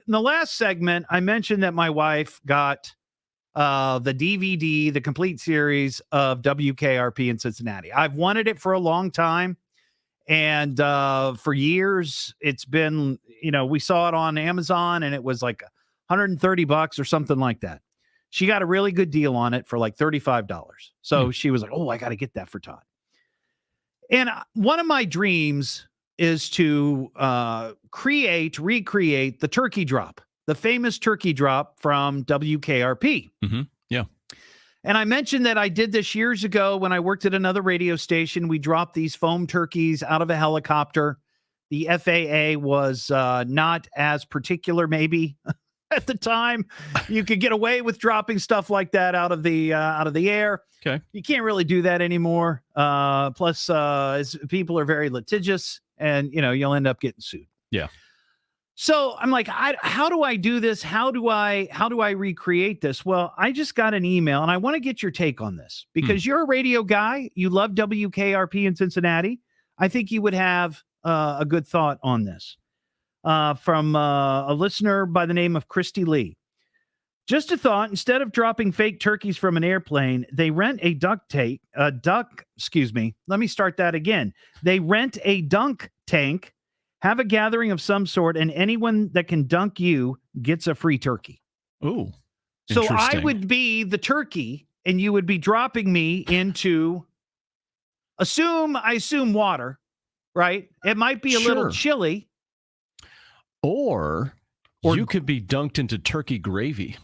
in the last segment, I mentioned that my wife got the DVD, the complete series of WKRP in Cincinnati. I've wanted it for a long time. And for years, it's been, we saw it on Amazon and it was like $130 or something like that. She got a really good deal on it for like $35. So she was like, oh, I got to get that for Todd. And one of my dreams is to recreate the turkey drop, the famous turkey drop from WKRP. Mm-hmm. Yeah. And I mentioned that I did this years ago when I worked at another radio station. We dropped these foam turkeys out of a helicopter. The FAA was not as particular, maybe at the time. You could get away with dropping stuff like that out of the air. Okay. You can't really do that anymore. Plus, people are very litigious. And, you'll end up getting sued. Yeah. So I'm like, how do I do this? How do I recreate this? Well, I just got an email and I want to get your take on this because you're a radio guy. You love WKRP in Cincinnati. I think you would have a good thought on this from a listener by the name of Christy Lee. Just a thought, instead of dropping fake turkeys from an airplane, they rent a Let me start that again. They rent a dunk tank, have a gathering of some sort, and anyone that can dunk you gets a free turkey. Ooh. So I would be the turkey, and you would be dropping me into, I assume water, right? It might be a little chilly. Or you could be dunked into turkey gravy.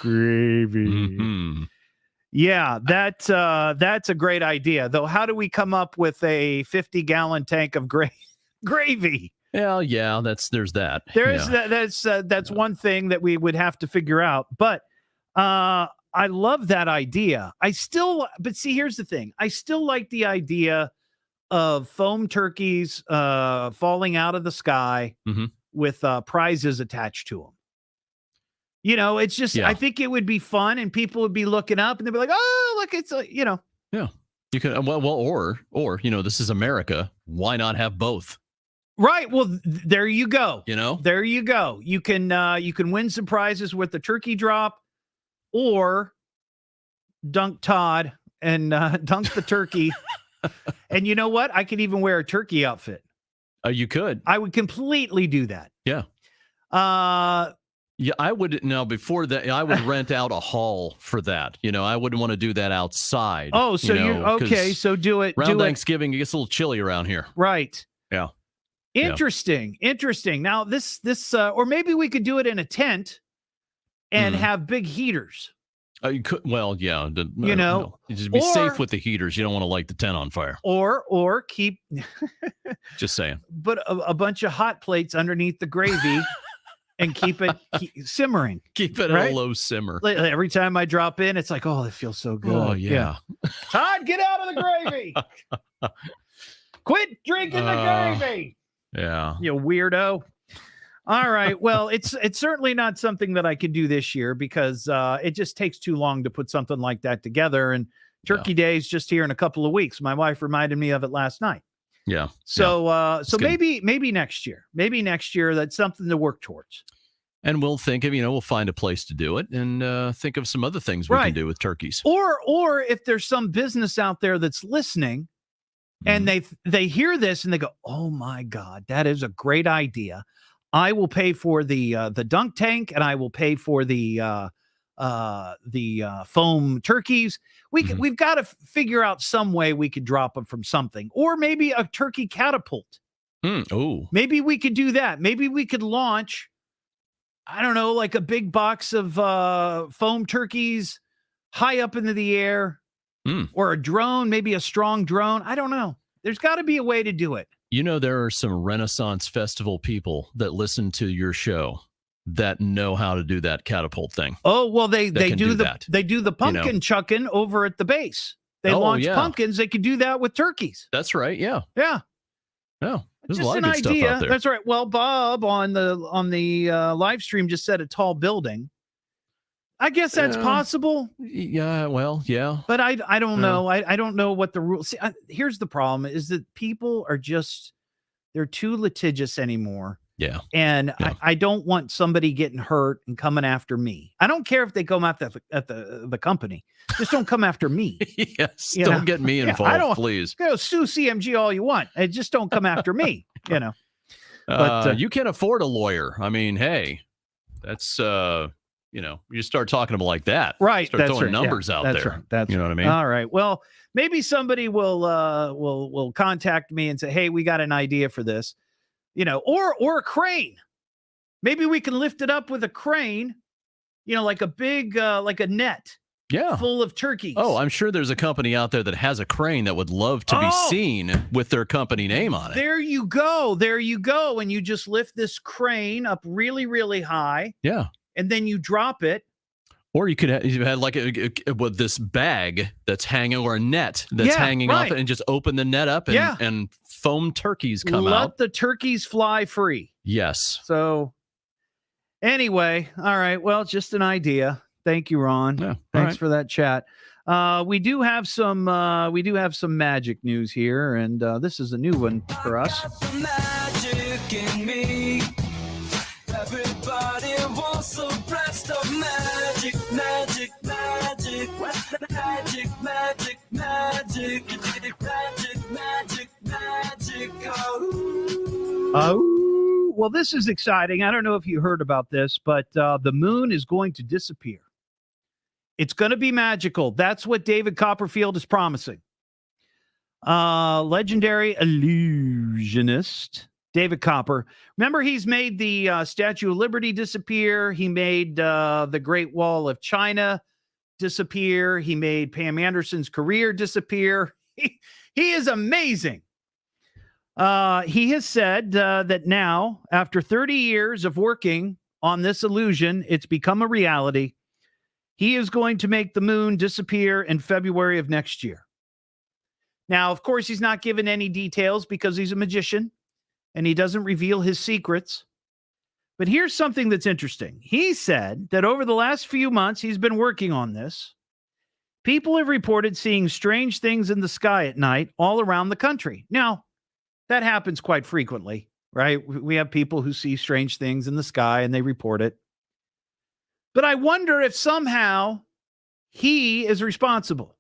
Gravy. Mm-hmm. Yeah, that's a great idea. Though, how do we come up with a 50-gallon tank of gravy? Well, yeah, there's that. That's one thing that we would have to figure out. But I love that idea. But see, here's the thing. I still like the idea of foam turkeys falling out of the sky with prizes attached to them. It's just, I think it would be fun and people would be looking up and they'd be like, oh, look, it's Yeah, you could, or, this is America. Why not have both? Right. Well, there you go. There you go. You can win some prizes with the turkey drop or dunk Todd and dunk the turkey. And you know what? I could even wear a turkey outfit. You could. I would completely do that. Yeah. Yeah, I would. Now, before that, I would rent out a hall for that. I wouldn't want to do that outside. Oh, so okay. So do it. Around Thanksgiving, it gets a little chilly around here. Right. Yeah. Interesting. Now, this, or maybe we could do it in a tent and have big heaters. You could, well, yeah. Just be safe with the heaters. You don't want to light the tent on fire. Or keep. Just saying. Put a bunch of hot plates underneath the gravy and keep it simmering. Keep it at a low simmer. Every time I drop in, it's like, oh, it feels so good. Oh, yeah. Todd, get out of the gravy. Quit drinking the gravy. Yeah. You weirdo. All right. Well, it's certainly not something that I can do this year because it just takes too long to put something like that together. And Turkey Day is just here in a couple of weeks. My wife reminded me of it last night. Yeah. So maybe next year. Maybe next year that's something to work towards. And we'll think of, we'll find a place to do it and think of some other things we can do with turkeys. Or if there's some business out there that's listening and they hear this and they go, oh my God, that is a great idea. I will pay for the dunk tank and I will pay for the foam turkeys. We've got to figure out some way we could drop them from something, or maybe a turkey catapult. Oh, maybe we could do that. Maybe we could launch, I don't know, like a big box of foam turkeys high up into the air, or a drone, maybe a strong drone. I don't know. There's got to be a way to do it. You know, there are some Renaissance Festival people that listen to your show that know how to do that catapult thing. Oh, well, they do the pumpkin chucking over at the base. They launch pumpkins. They could do that with turkeys. That's right. Yeah. Yeah. No, there's just a lot an of good idea. stuff out there. That's right. Well, Bob on the live stream just said a tall building. I guess that's possible. Yeah. Well, yeah. But I don't know. I don't know what the rules. See, here's the problem: is that people are they're too litigious anymore. Yeah. And I don't want somebody getting hurt and coming after me. I don't care if they come after the company. Just don't come after me. Yes. Don't get me involved, please. Go sue CMG all you want. And just don't come after me, But you can afford a lawyer. I mean, hey, that's you start talking to them like that. Right. Start throwing numbers out that's there. Right. That's you know what I mean? All right. Well, maybe somebody will contact me and say, hey, we got an idea for this. Or a crane. Maybe we can lift it up with a crane, like a big, like a net full of turkeys. Oh, I'm sure there's a company out there that has a crane that would love to be seen with their company name on it. There you go. And you just lift this crane up really, really high. Yeah. And then you drop it. Or you could have like with this bag that's hanging, or a net that's hanging off it, and just open the net up and foam turkeys come out. Let the turkeys fly free. Yes. So anyway, all right. Well, it's just an idea. Thank you, Ron. Yeah, thanks for that chat. We do have some magic news here, and this is a new one for us. Everybody wants a blast of magic, magic, magic, magic, magic, magic, magic, magic, magic. Oh, well, this is exciting. I don't know if you heard about this, but the moon is going to disappear. It's going to be magical. That's what David Copperfield is promising. Legendary illusionist David Copper. Remember, he's made the Statue of Liberty disappear. He made the Great Wall of China disappear. He made Pam Anderson's career disappear. He is amazing. He has said that now, after 30 years of working on this illusion, it's become a reality. He is going to make the moon disappear in February of next year. Now, of course, he's not given any details because he's a magician and he doesn't reveal his secrets. But here's something that's interesting. He said that over the last few months, he's been working on this. People have reported seeing strange things in the sky at night all around the country. Now, that happens quite frequently, right? We have people who see strange things in the sky and they report it. But I wonder if somehow he is responsible.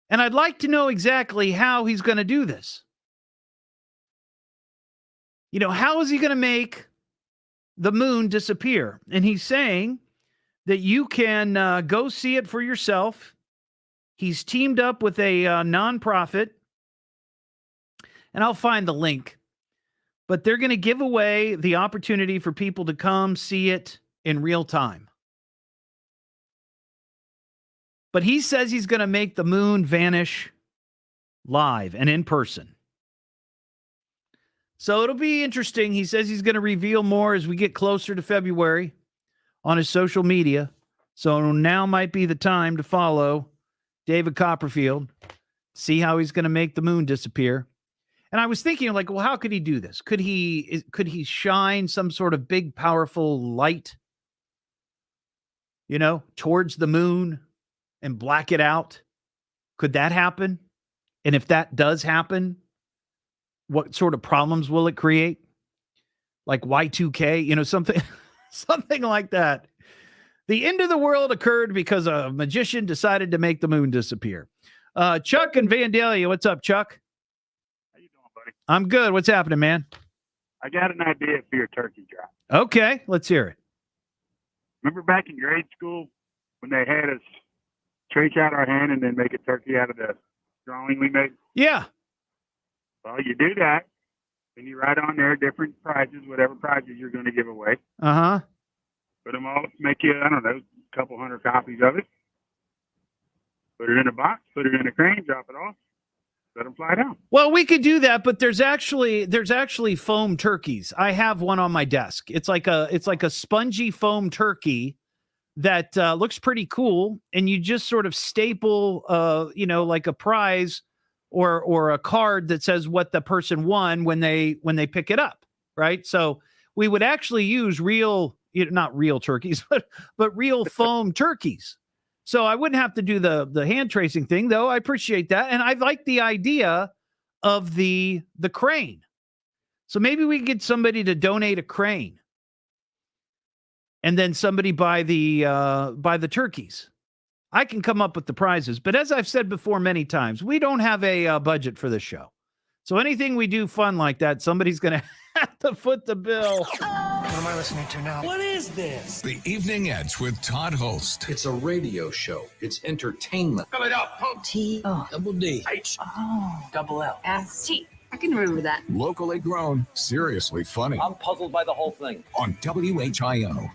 And I'd like to know exactly how he's going to do this. How is he going to make the moon disappear? And he's saying that you can go see it for yourself. He's teamed up with a nonprofit. And I'll find the link. But they're going to give away the opportunity for people to come see it in real time. But he says he's going to make the moon vanish live and in person. So it'll be interesting. He says he's going to reveal more as we get closer to February on his social media. So now might be the time to follow David Copperfield, see how he's going to make the moon disappear. And I was thinking, well, how could he do this? Could he shine some sort of big, powerful light, towards the moon and black it out? Could that happen? And if that does happen, what sort of problems will it create? Like Y2K, something like that. The end of the world occurred because a magician decided to make the moon disappear. Chuck and Vandalia, what's up, Chuck? How you doing, buddy? I'm good. What's happening, man? I got an idea for your turkey drop. Okay, let's hear it. Remember back in grade school when they had us trace out our hand and then make a turkey out of the drawing we made? Yeah. Well, you do that, and you write on there different prizes, whatever prizes you're going to give away. Uh-huh. Put them all, make you, I don't know, a couple hundred copies of it. Put it in a box, put it in a crane, drop it off, let them fly down. Well, we could do that, but there's actually foam turkeys. I have one on my desk. It's like a spongy foam turkey that looks pretty cool, and you just sort of staple like a prize or a card that says what the person won when they pick it up, right? So we would actually use real, not real turkeys, but real foam turkeys. So I wouldn't have to do the hand tracing thing, though. I appreciate that, and I like the idea of the crane. So maybe we can get somebody to donate a crane, and then somebody buy the turkeys. I can come up with the prizes, but as I've said before many times, we don't have a budget for this show. So anything we do fun like that, somebody's going to have to foot the bill. What am I listening to now? What is this? The Evening Edge with Todd Hollst. It's a radio show. It's entertainment. Fill it up. Double D. Double L. S-T. I can remember that. Locally grown, seriously funny. I'm puzzled by the whole thing. On WHIO.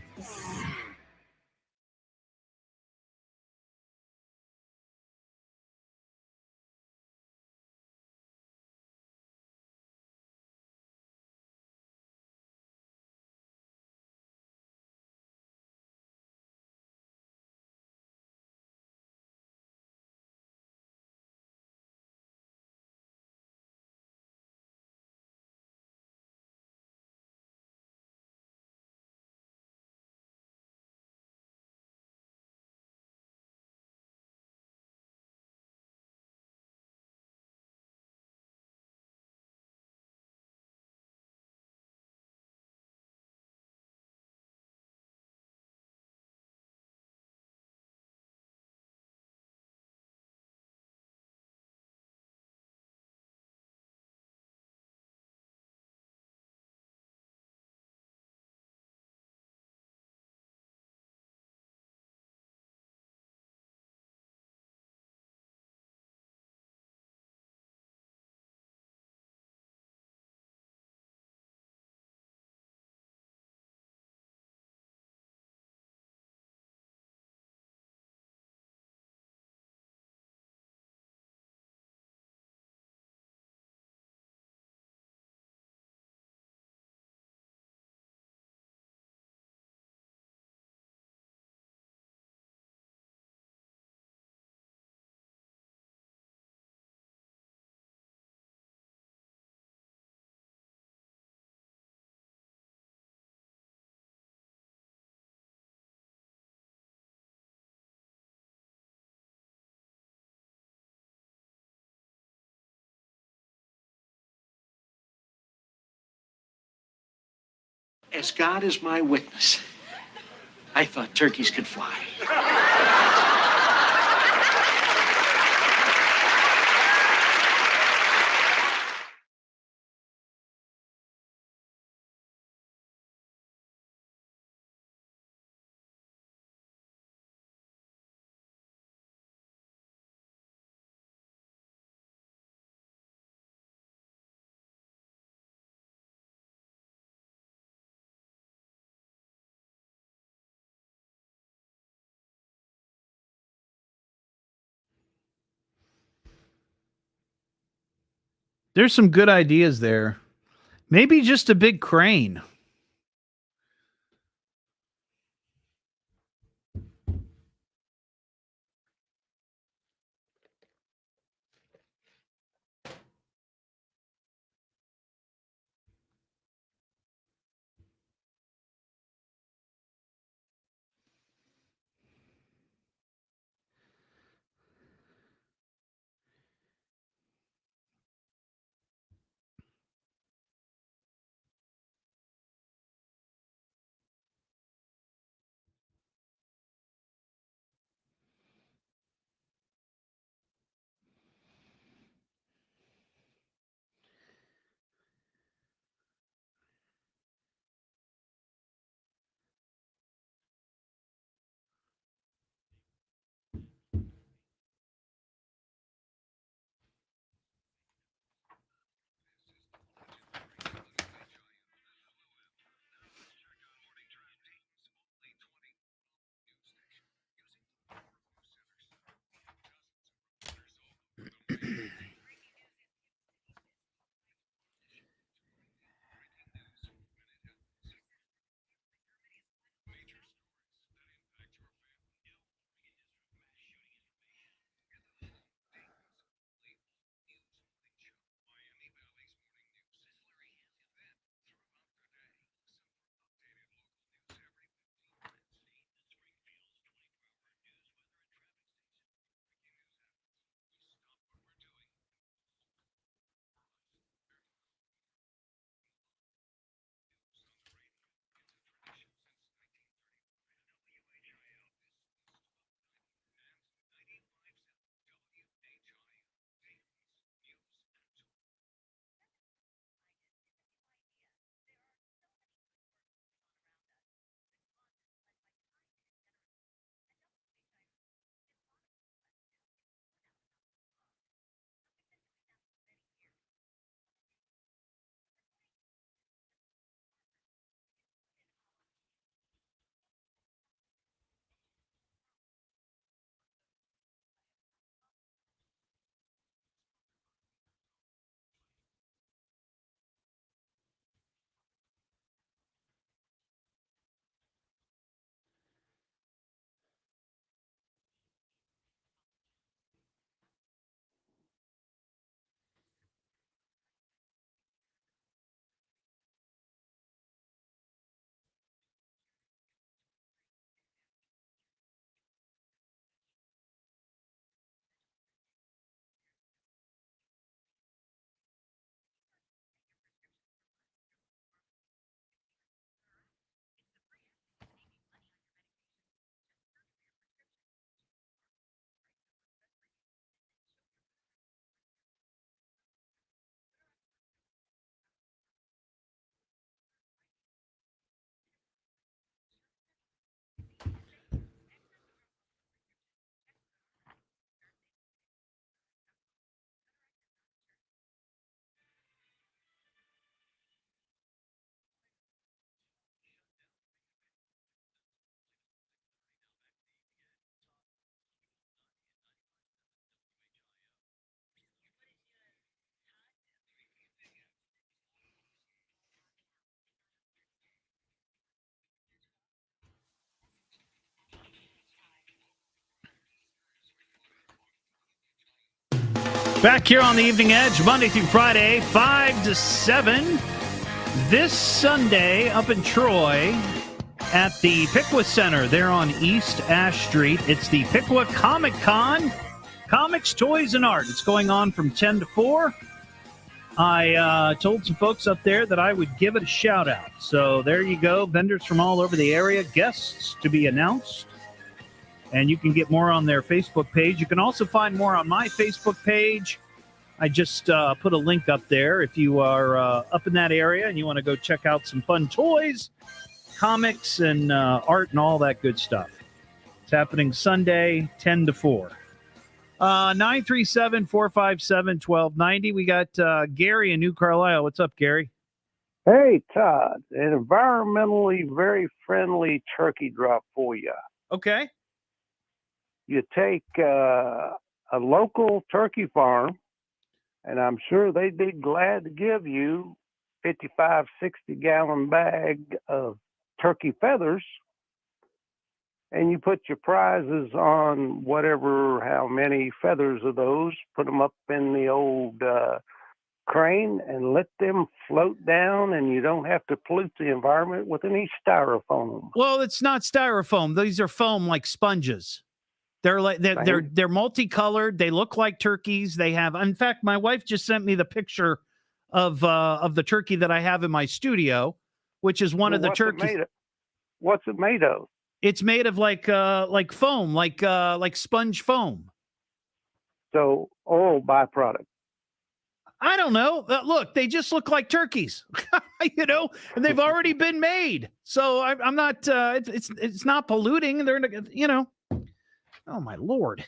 As God is my witness, I thought turkeys could fly. There's some good ideas there. Maybe just a big crane. Back here on the Evening Edge, Monday through Friday, 5 to 7. This Sunday up in Troy at the Piqua Center there on East Ash Street. It's the Piqua Comic Con, Comics, Toys, and Art. It's going on from 10 to 4. I told some folks up there that I would give it a shout out. So there you go. Vendors from all over the area, guests to be announced. And you can get more on their Facebook page. You can also find more on my Facebook page. I just put a link up there if you are up in that area and you want to go check out some fun toys, comics, and art and all that good stuff. It's happening Sunday, 10 to 4. 937-457-1290. We got Gary in New Carlisle. What's up, Gary? Hey, Todd, an environmentally very friendly turkey drop for you. Okay. You take a local turkey farm, and I'm sure they'd be glad to give you 55, 60-gallon bag of turkey feathers, and you put your prizes on whatever, how many feathers of those, put them up in the old crane and let them float down, and you don't have to pollute the environment with any styrofoam. Well, it's not styrofoam. These are foam like sponges. They're like they're multicolored. They look like turkeys. They have, in fact, my wife just sent me the picture of the turkey that I have in my studio, which is one of the turkeys. What's it made of? It's made of like foam, like sponge foam. So oil byproduct. I don't know. Look, they just look like turkeys, and they've already been made. So I'm not. It's not polluting. They're Oh my Lord!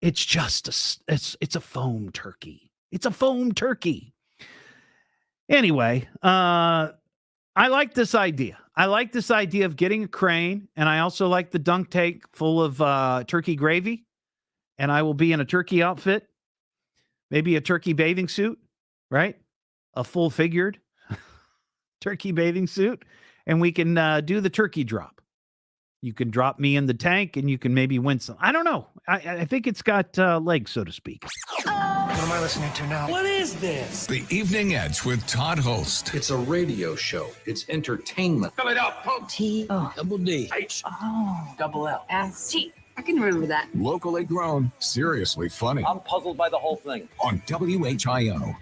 It's just it's a foam turkey. It's a foam turkey. Anyway, I like this idea. I like this idea of getting a crane, and I also like the dunk tank full of turkey gravy. And I will be in a turkey outfit, maybe a turkey bathing suit, right? A full figured turkey bathing suit, and we can do the turkey drop. You can drop me in the tank, and you can maybe win some. I don't know. I think it's got legs, so to speak. What am I listening to now? What is this? The Evening Edge with Todd Hollst. It's a radio show. It's entertainment. Spell it out, folks. Double D. H. Double L. S-T. I can remember that. Locally grown, seriously funny. I'm puzzled by the whole thing. On WHIO.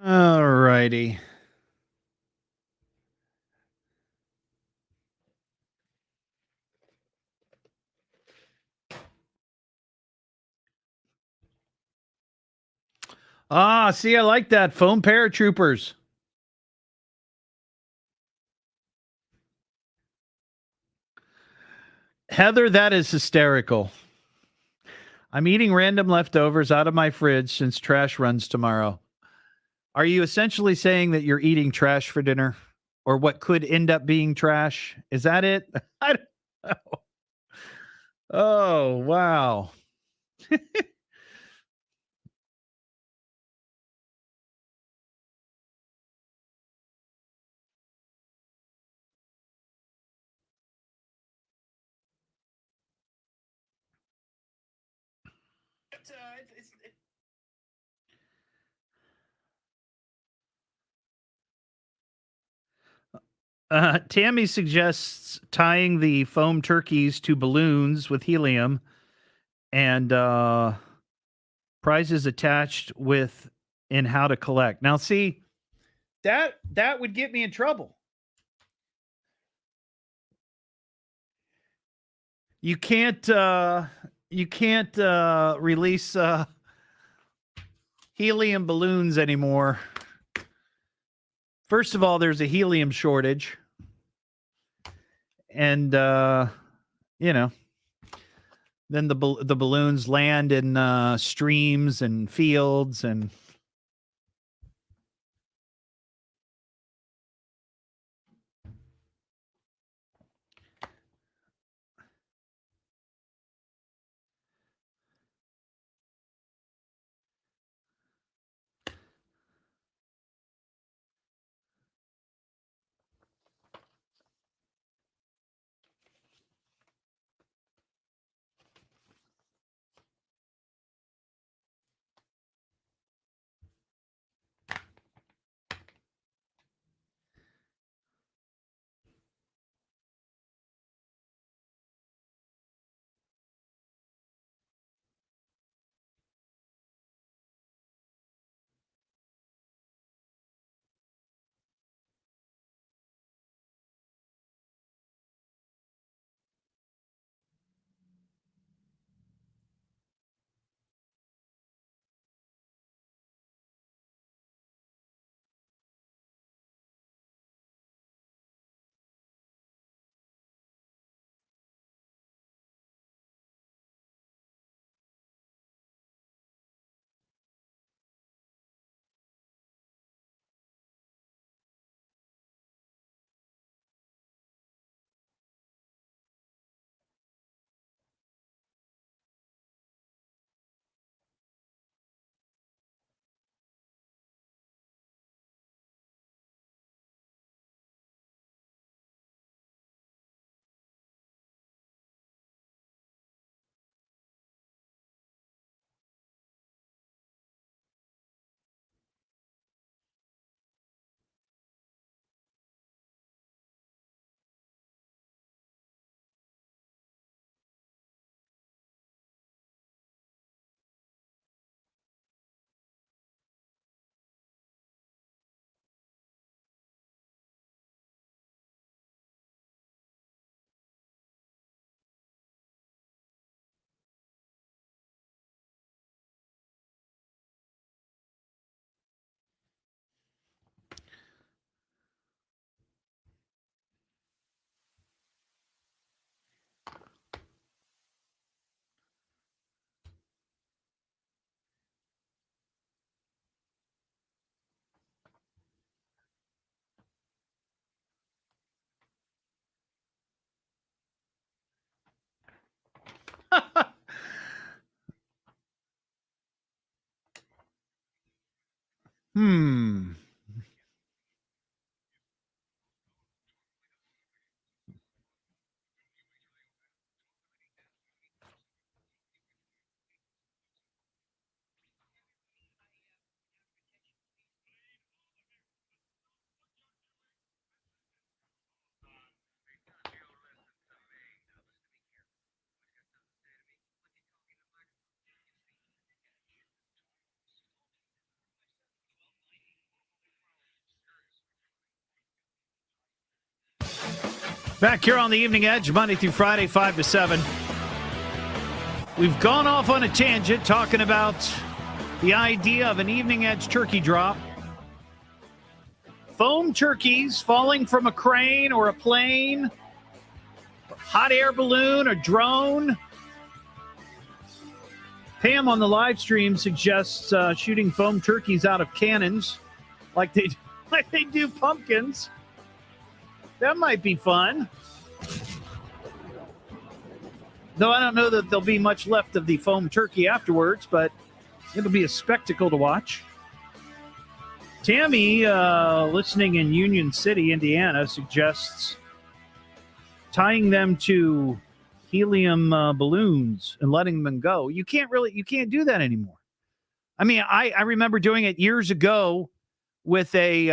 All righty. Ah, see, I like that. Foam paratroopers. Heather, that is hysterical. I'm eating random leftovers out of my fridge since trash runs tomorrow. Are you essentially saying that you're eating trash for dinner? Or what could end up being trash? Is that it? I don't know. Oh, wow. Tammy suggests tying the foam turkeys to balloons with helium and prizes attached with in how to collect. Now, see, that would get me in trouble. You can't release helium balloons anymore. First of all, there's a helium shortage. And you know, then the balloons land in streams and fields and hmm. Back here on the Evening Edge, Monday through Friday, 5 to 7. We've gone off on a tangent talking about the idea of an evening edge turkey drop. Foam turkeys falling from a crane or a plane, or hot air balloon, or drone. Pam on the live stream suggests shooting foam turkeys out of cannons like they do pumpkins. That might be fun. Though I don't know that there'll be much left of the foam turkey afterwards, but it'll be a spectacle to watch. Tammy, listening in Union City, Indiana, suggests tying them to helium balloons and letting them go. You can't do that anymore. I mean, I remember doing it years ago with a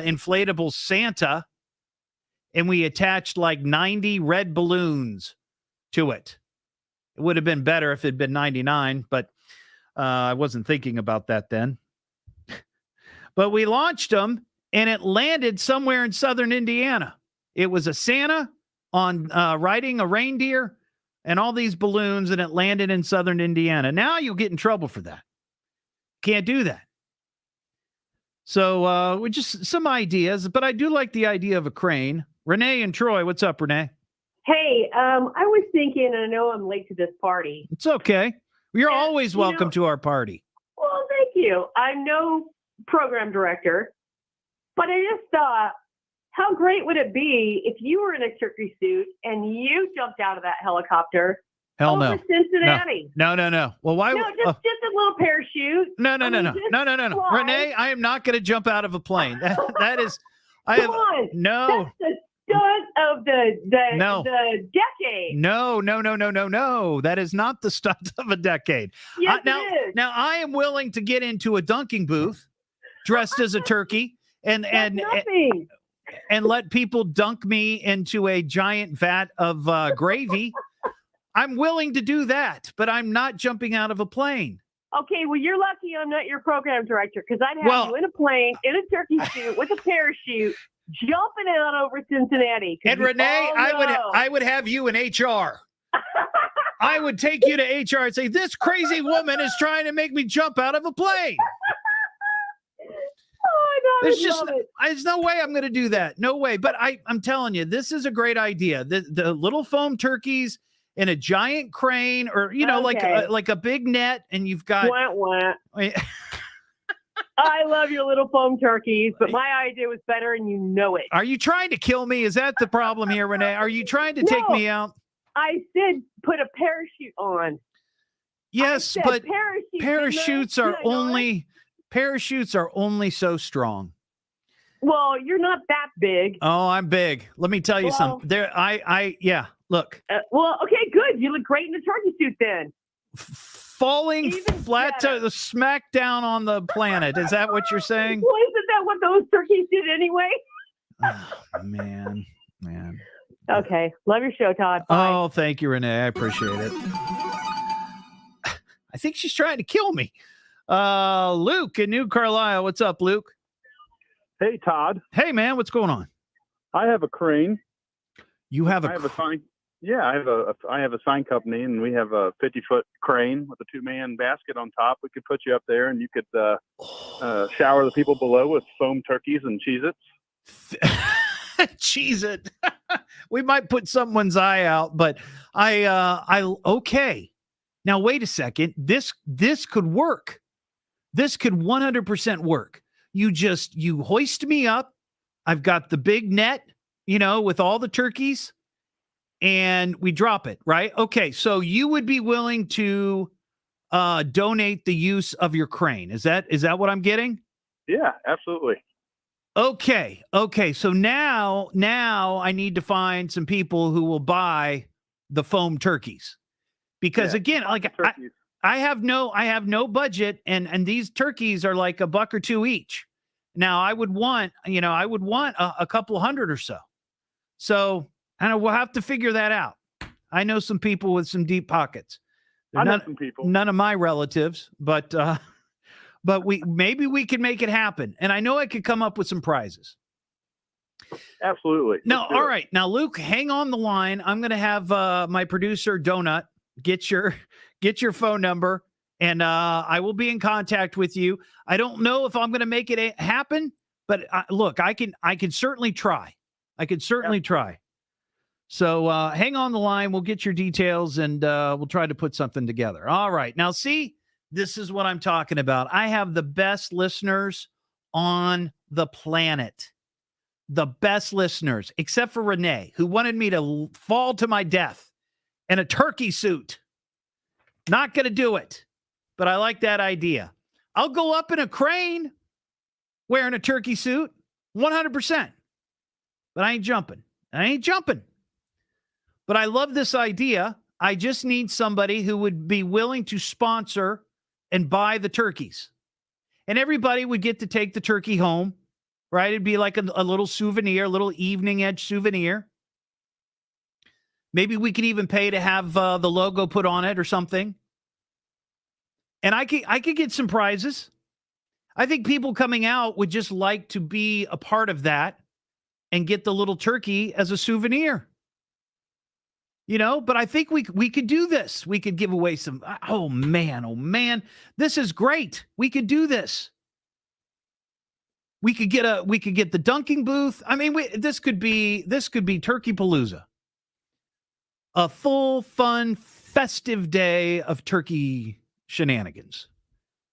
inflatable Santa, and we attached like 90 red balloons to it. It would have been better if it had been 99, but I wasn't thinking about that then. But we launched them, and it landed somewhere in southern Indiana. It was a Santa on riding a reindeer and all these balloons, and it landed in southern Indiana. Now you'll get in trouble for that. Can't do that. So we just some ideas, but I do like the idea of a crane. Renee and Troy, what's up, Renee? Hey, I was thinking, and I know I'm late to this party. It's okay. You're always welcome to our party. Well, thank you. I'm no program director, but I just thought, how great would it be if you were in a turkey suit and you jumped out of that helicopter Hell over no. Cincinnati? No. Well, why? No, just a little parachute. No. Fly. Renee, I am not going to jump out of a plane. That is, Come on. no. That's the stunt of the No. decade. No. That is not the stunt of a decade. Yes, now, it is. Now, I am willing to get into a dunking booth dressed as a turkey and let people dunk me into a giant vat of gravy. I'm willing to do that, but I'm not jumping out of a plane. Okay, well, you're lucky I'm not your program director, because I'd have you in a plane, in a turkey suit, with a parachute, jumping out over Cincinnati. And Renee, I would have you in HR. I would take you to HR and say, this crazy woman is trying to make me jump out of a plane. There's no way I'm going to do that. No way. But I'm telling you, this is a great idea. The little foam turkeys in a giant crane, or like a big net, and you've got. Wah. I love your little foam turkeys, but my idea was better, and you know it. Are you trying to kill me? Is that the problem here, Renee? Are you trying to take me out? I said put a parachute on. Yes, but parachutes are only so strong. Well, you're not that big. Oh, I'm big. Let me tell you something. Look. Well, okay, good. You look great in a turkey suit then. Falling flat to the smack down on the planet. Is that what you're saying? Well, isn't that what those turkeys did anyway? Oh, man. Okay. Love your show, Todd. Bye. Oh, thank you, Renee. I appreciate it. I think she's trying to kill me. Luke in New Carlisle. What's up, Luke? Hey, Todd. Hey, man. What's going on? I have a crane. You have a sign. Yeah, I have a sign company, and we have a 50-foot crane with a 2-man basket on top. We could put you up there, and you could shower the people below with foam turkeys and Cheez-Its. Cheez-It. We might put someone's eye out, but okay. Now wait a second. This could work. This could 100% work. You hoist me up. I've got the big net, with all the turkeys, and we drop it, right? Okay, so you would be willing to donate the use of your crane. Is that what I'm getting? Yeah, absolutely. Okay. So now I need to find some people who will buy the foam turkeys, because again, like I have no budget, and these turkeys are like $1 or $2 each. Now I would want a couple hundred or so. So we'll have to figure that out. I know some people with some deep pockets. I know some people. None of my relatives, but maybe we can make it happen. And I know I could come up with some prizes. Absolutely. No, all right. Now, Luke, hang on the line. I'm going to have my producer Donut get your phone number, And I will be in contact with you. I don't know if I'm going to make it happen, but look, I can certainly try. I could certainly try. So hang on the line. We'll get your details, and we'll try to put something together. All right. Now, see, this is what I'm talking about. I have the best listeners on the planet. The best listeners, except for Renee, who wanted me to fall to my death in a turkey suit. Not going to do it. But I like that idea. I'll go up in a crane wearing a turkey suit, 100%. But I ain't jumping. But I love this idea. I just need somebody who would be willing to sponsor and buy the turkeys. And everybody would get to take the turkey home, right? It'd be like a little souvenir, a little evening edge souvenir. Maybe we could even pay to have the logo put on it or something. And I could get some prizes. I think people coming out would just like to be a part of that and get the little turkey as a souvenir. But I think we could do this. We could give away some. Oh man. This is great. We could do this. We could get the dunking booth. I mean, this could be Turkey Palooza. A full, fun, festive day of turkey shenanigans.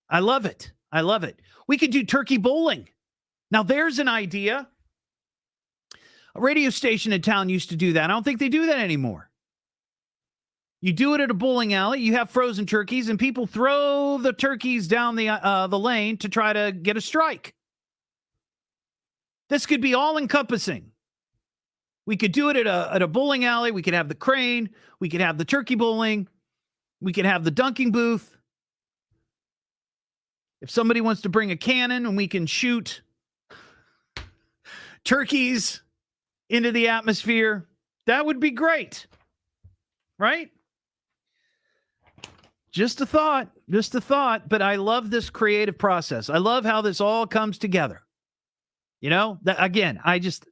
I love it. We could do turkey bowling. Now, there's an idea. A radio station in town used to do that. I don't think they do that anymore. You do it at a bowling alley. You have frozen turkeys, and people throw the turkeys down the lane to try to get a strike. This could be all-encompassing. We could do it at a bowling alley. We could have the crane. We could have the turkey bowling. We could have the dunking booth. If somebody wants to bring a cannon and we can shoot turkeys into the atmosphere, that would be great. Right? Just a thought. But I love this creative process. I love how this all comes together. Again, I just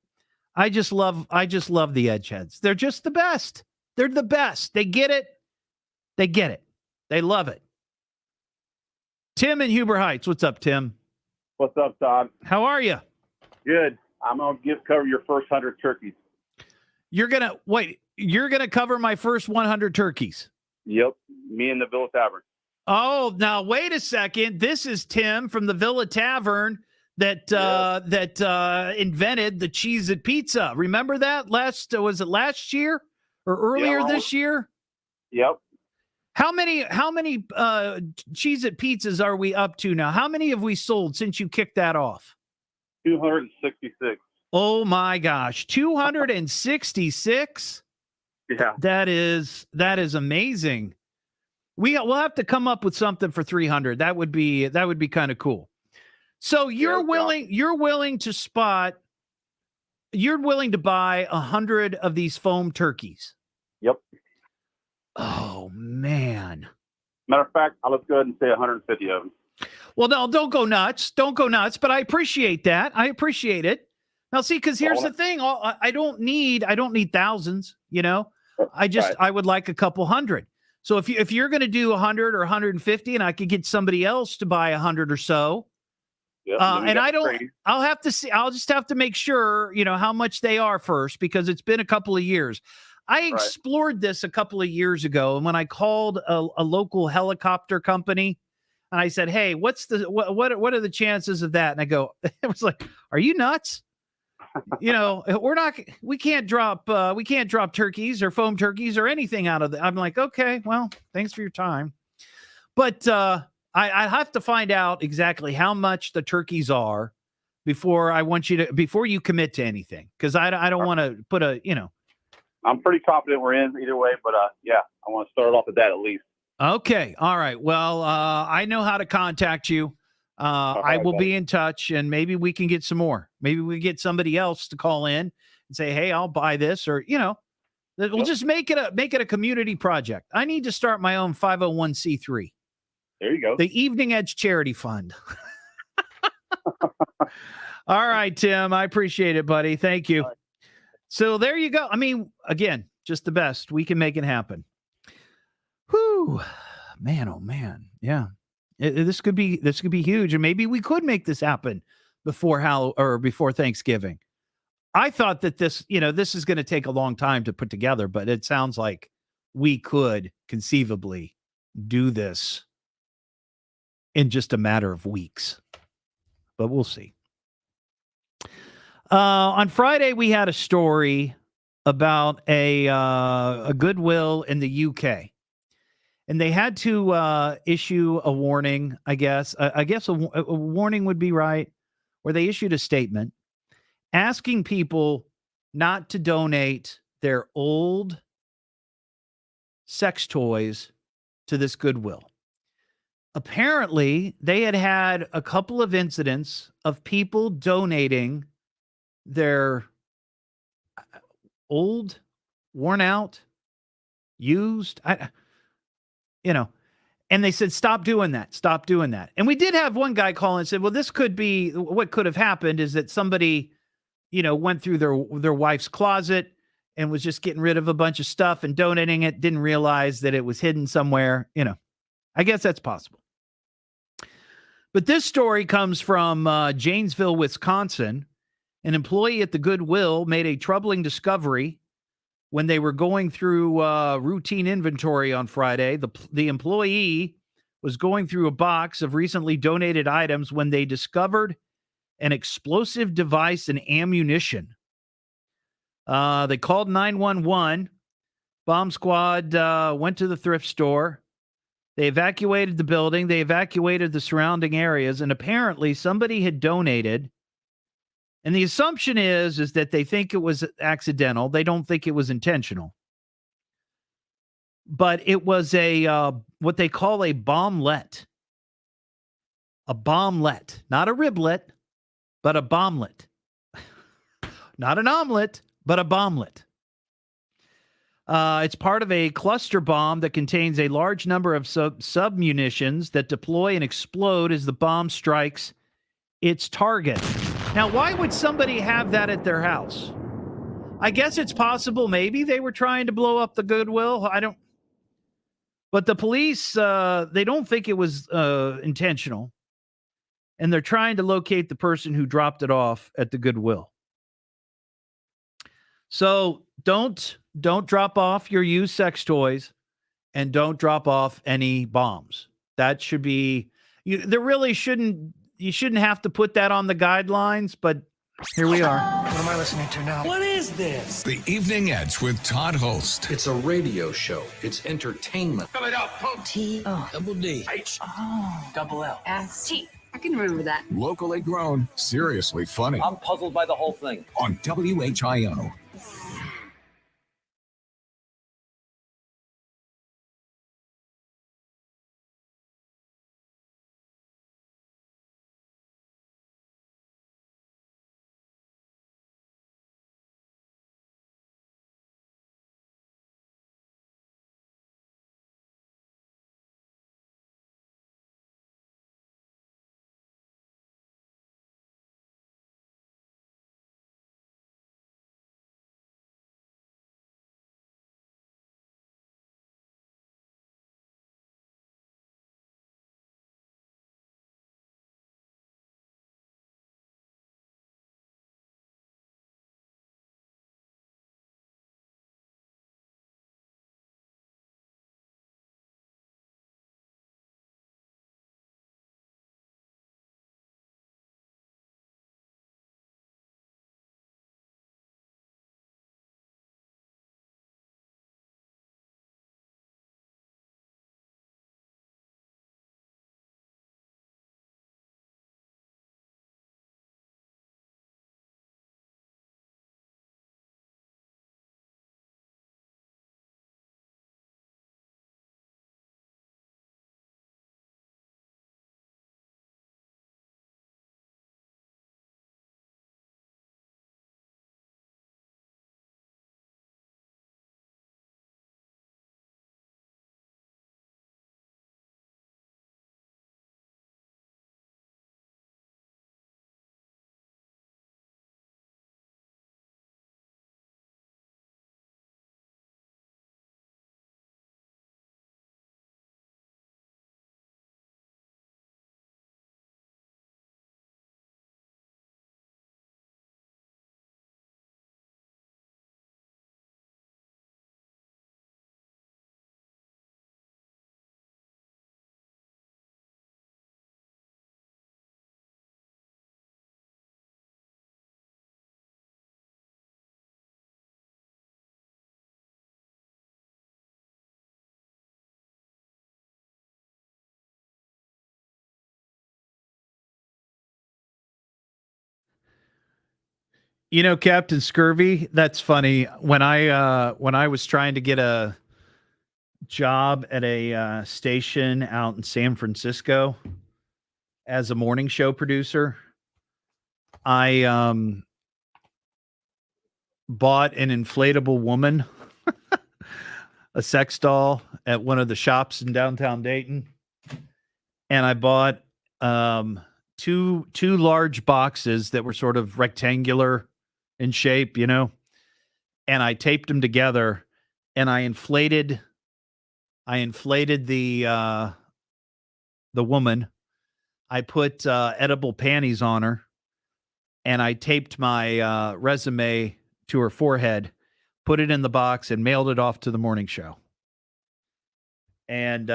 love the Edgeheads. They're just the best. They're the best. They get it. They love it. Tim in Huber Heights. What's up, Tim? What's up, Todd? How are you? Good. I'm going to cover your first 100 turkeys. You're going to cover my first 100 turkeys? Yep. Me and the Villa Tavern. Oh, now wait a second. This is Tim from the Villa Tavern that invented the Cheez-It pizza. Remember that? Was it last year or earlier this year? Yep. How many Cheez-It pizzas are we up to now? How many have we sold since you kicked that off? 266. Oh my gosh, 266. Yeah. That is amazing. We'll have to come up with something for 300. That would be kind of cool. So you're willing to buy 100 of these foam turkeys. Yep. Oh man. Matter of fact, let's go ahead and say 150 of them. Well, no, don't go nuts. But I appreciate that. I appreciate it. Now, see, because here's the thing. I don't need thousands. I would like a couple hundred. So if you're going to do 100 or 150, and I could get somebody else to buy 100 or so, and I'll have to see. I'll just have to make sure how much they are first, because it's been a couple of years. I explored this a couple of years ago, and when I called a local helicopter company, and I said, "Hey, what are the chances of that?" And I go, "It was like, are you nuts? We can't drop turkeys or foam turkeys or anything out of it." I'm like, okay, well, thanks for your time, but I have to find out exactly how much the turkeys are before you commit to anything, because I don't want to put I'm pretty confident we're in either way, but I want to start off with that at least. Okay. All right. Well, I know how to contact you. I will be in touch, and maybe we can get some more. Maybe we get somebody else to call in and say, "Hey, I'll buy this," or we'll just make it a community project. I need to start my own 501c3. There you go. The Evening Edge Charity Fund. All right, Tim. I appreciate it, buddy. Thank you. So there you go. I mean, again, just the best. We can make it happen. Whew. Man, oh man, yeah. This could be huge, and maybe we could make this happen before Thanksgiving. I thought that this is going to take a long time to put together, but it sounds like we could conceivably do this in just a matter of weeks. But we'll see. On Friday, we had a story about a Goodwill in the UK. And they had to issue a warning, I guess. I guess a warning would be right, where they issued a statement asking people not to donate their old sex toys to this Goodwill. Apparently, they had a couple of incidents of people donating their old, worn out, used, and they said, stop doing that. Stop doing that. And we did have one guy call and said, well, this could be what could have happened is that somebody, went through their wife's closet and was just getting rid of a bunch of stuff and donating it, didn't realize that it was hidden somewhere. I guess that's possible. But this story comes from Janesville, Wisconsin. An employee at the Goodwill made a troubling discovery when they were going through routine inventory on Friday. The employee was going through a box of recently donated items when they discovered an explosive device and ammunition. They called 911. Bomb squad went to the thrift store. They evacuated the building. They evacuated the surrounding areas. And apparently somebody had donated. And the assumption is that they think it was accidental. They don't think it was intentional. But it was what they call a bomblet. A bomblet. Not a riblet, but a bomblet. Not an omelet, but a bomblet. It's part of a cluster bomb that contains a large number of sub-munitions that deploy and explode as the bomb strikes its target. Now, why would somebody have that at their house? I guess it's possible maybe they were trying to blow up the Goodwill. But the police, they don't think it was intentional. And they're trying to locate the person who dropped it off at the Goodwill. So don't drop off your used sex toys, and don't drop off any bombs. That should be you shouldn't have to put that on the guidelines, but here we are. What am I listening to now? What is this? The Evening Edge with Todd Hollst. It's a radio show. It's entertainment. Fill it up. T. Double D. H. Double L. S. T. I can remember that. Locally grown, seriously funny. I'm puzzled by the whole thing. On WHIO. You know, Captain Scurvy, that's funny. When I was trying to get a job at a station out in San Francisco as a morning show producer, I bought an inflatable woman, a sex doll at one of the shops in downtown Dayton, and I bought two large boxes that were sort of rectangular in shape, you know, and I taped them together, and I inflated the woman. I put edible panties on her, and I taped my resume to her forehead, put it in the box, and mailed it off to the morning show. And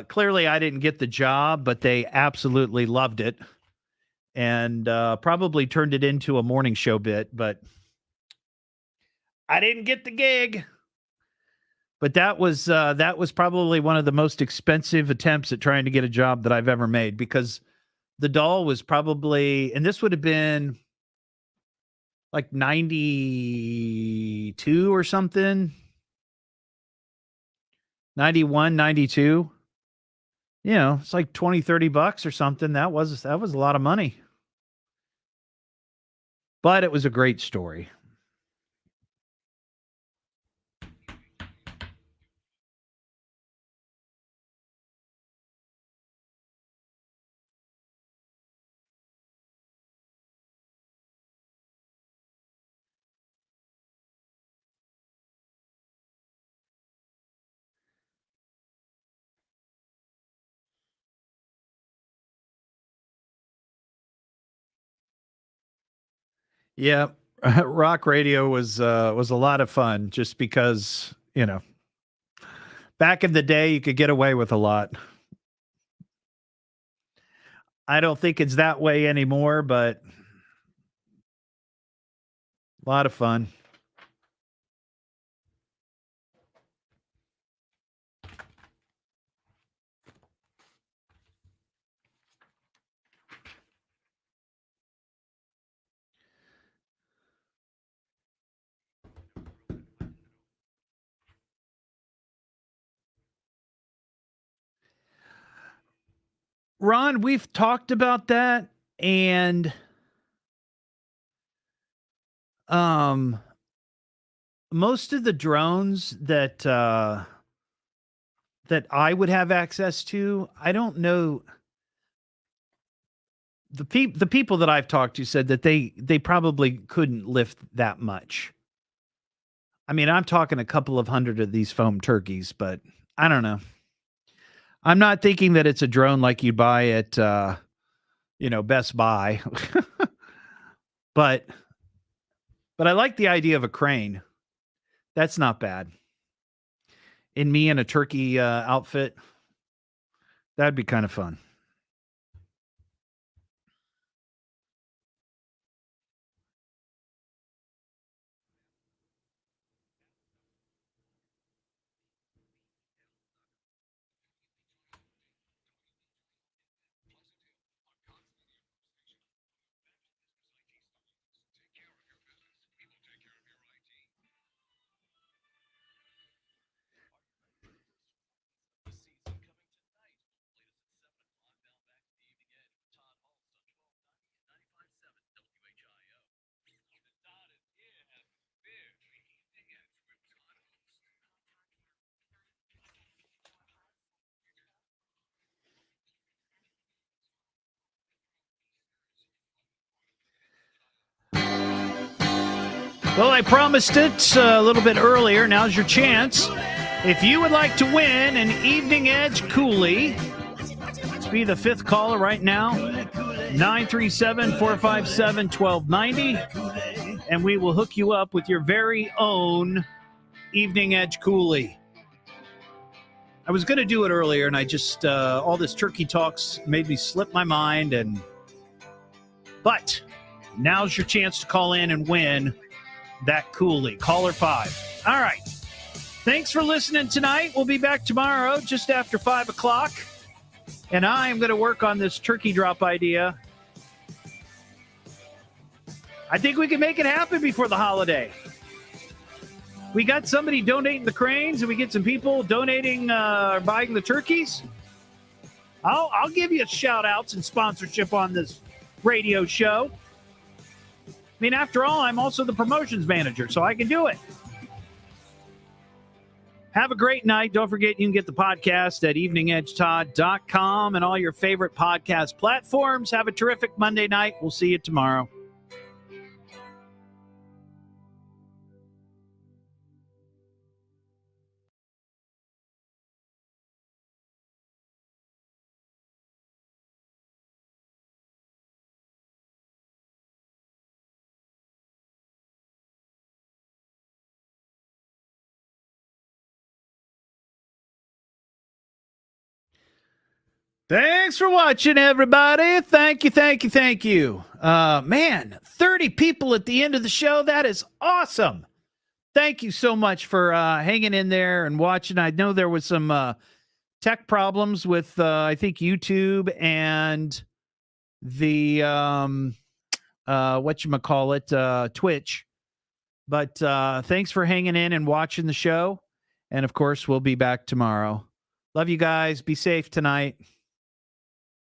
clearly I didn't get the job, but they absolutely loved it, and probably turned it into a morning show bit, but I didn't get the gig. But that was probably one of the most expensive attempts at trying to get a job that I've ever made, because the doll was probably, and this would have been like 92 or something, 91, 92. You know, it's like $20-$30 or something. That was a lot of money. But it was a great story. Yeah, rock radio was a lot of fun, just because, you know, back in the day you could get away with a lot. I don't think it's that way anymore, but a lot of fun. Ron, we've talked about that, and most of the drones that I would have access to, I don't know. The people that I've talked to said that they probably couldn't lift that much. I mean, I'm talking a couple of hundred of these foam turkeys, but I don't know. I'm not thinking that it's a drone like you buy at Best Buy. but I like the idea of a crane. That's not bad. In me in a turkey outfit, that'd be kind of fun. Well, I promised it a little bit earlier. Now's your chance. If you would like to win an Evening Edge Coolie, be the fifth caller right now, 937-457-1290, and we will hook you up with your very own Evening Edge Coolie. I was going to do it earlier, and I just, all this turkey talks made me slip my mind, but now's your chance to call in and win that Coolie. Caller 5. All right. Thanks for listening tonight. We'll be back tomorrow just after 5 o'clock. And I am going to work on this turkey drop idea I think we can make it happen before the holiday. We got somebody donating the cranes, and we get some people donating or buying the turkeys. I'll give you shout outs and sponsorship on this radio show. I mean, after all, I'm also the promotions manager, so I can do it. Have a great night. Don't forget, you can get the podcast at eveningedgetodd.com and all your favorite podcast platforms. Have a terrific Monday night. We'll see you tomorrow. Thanks for watching, everybody. Thank you. Man, 30 people at the end of the show. That is awesome. Thank you so much for hanging in there and watching. I know there was some tech problems with, I think, YouTube and the, Twitch. But thanks for hanging in and watching the show. And, of course, we'll be back tomorrow. Love you guys. Be safe tonight.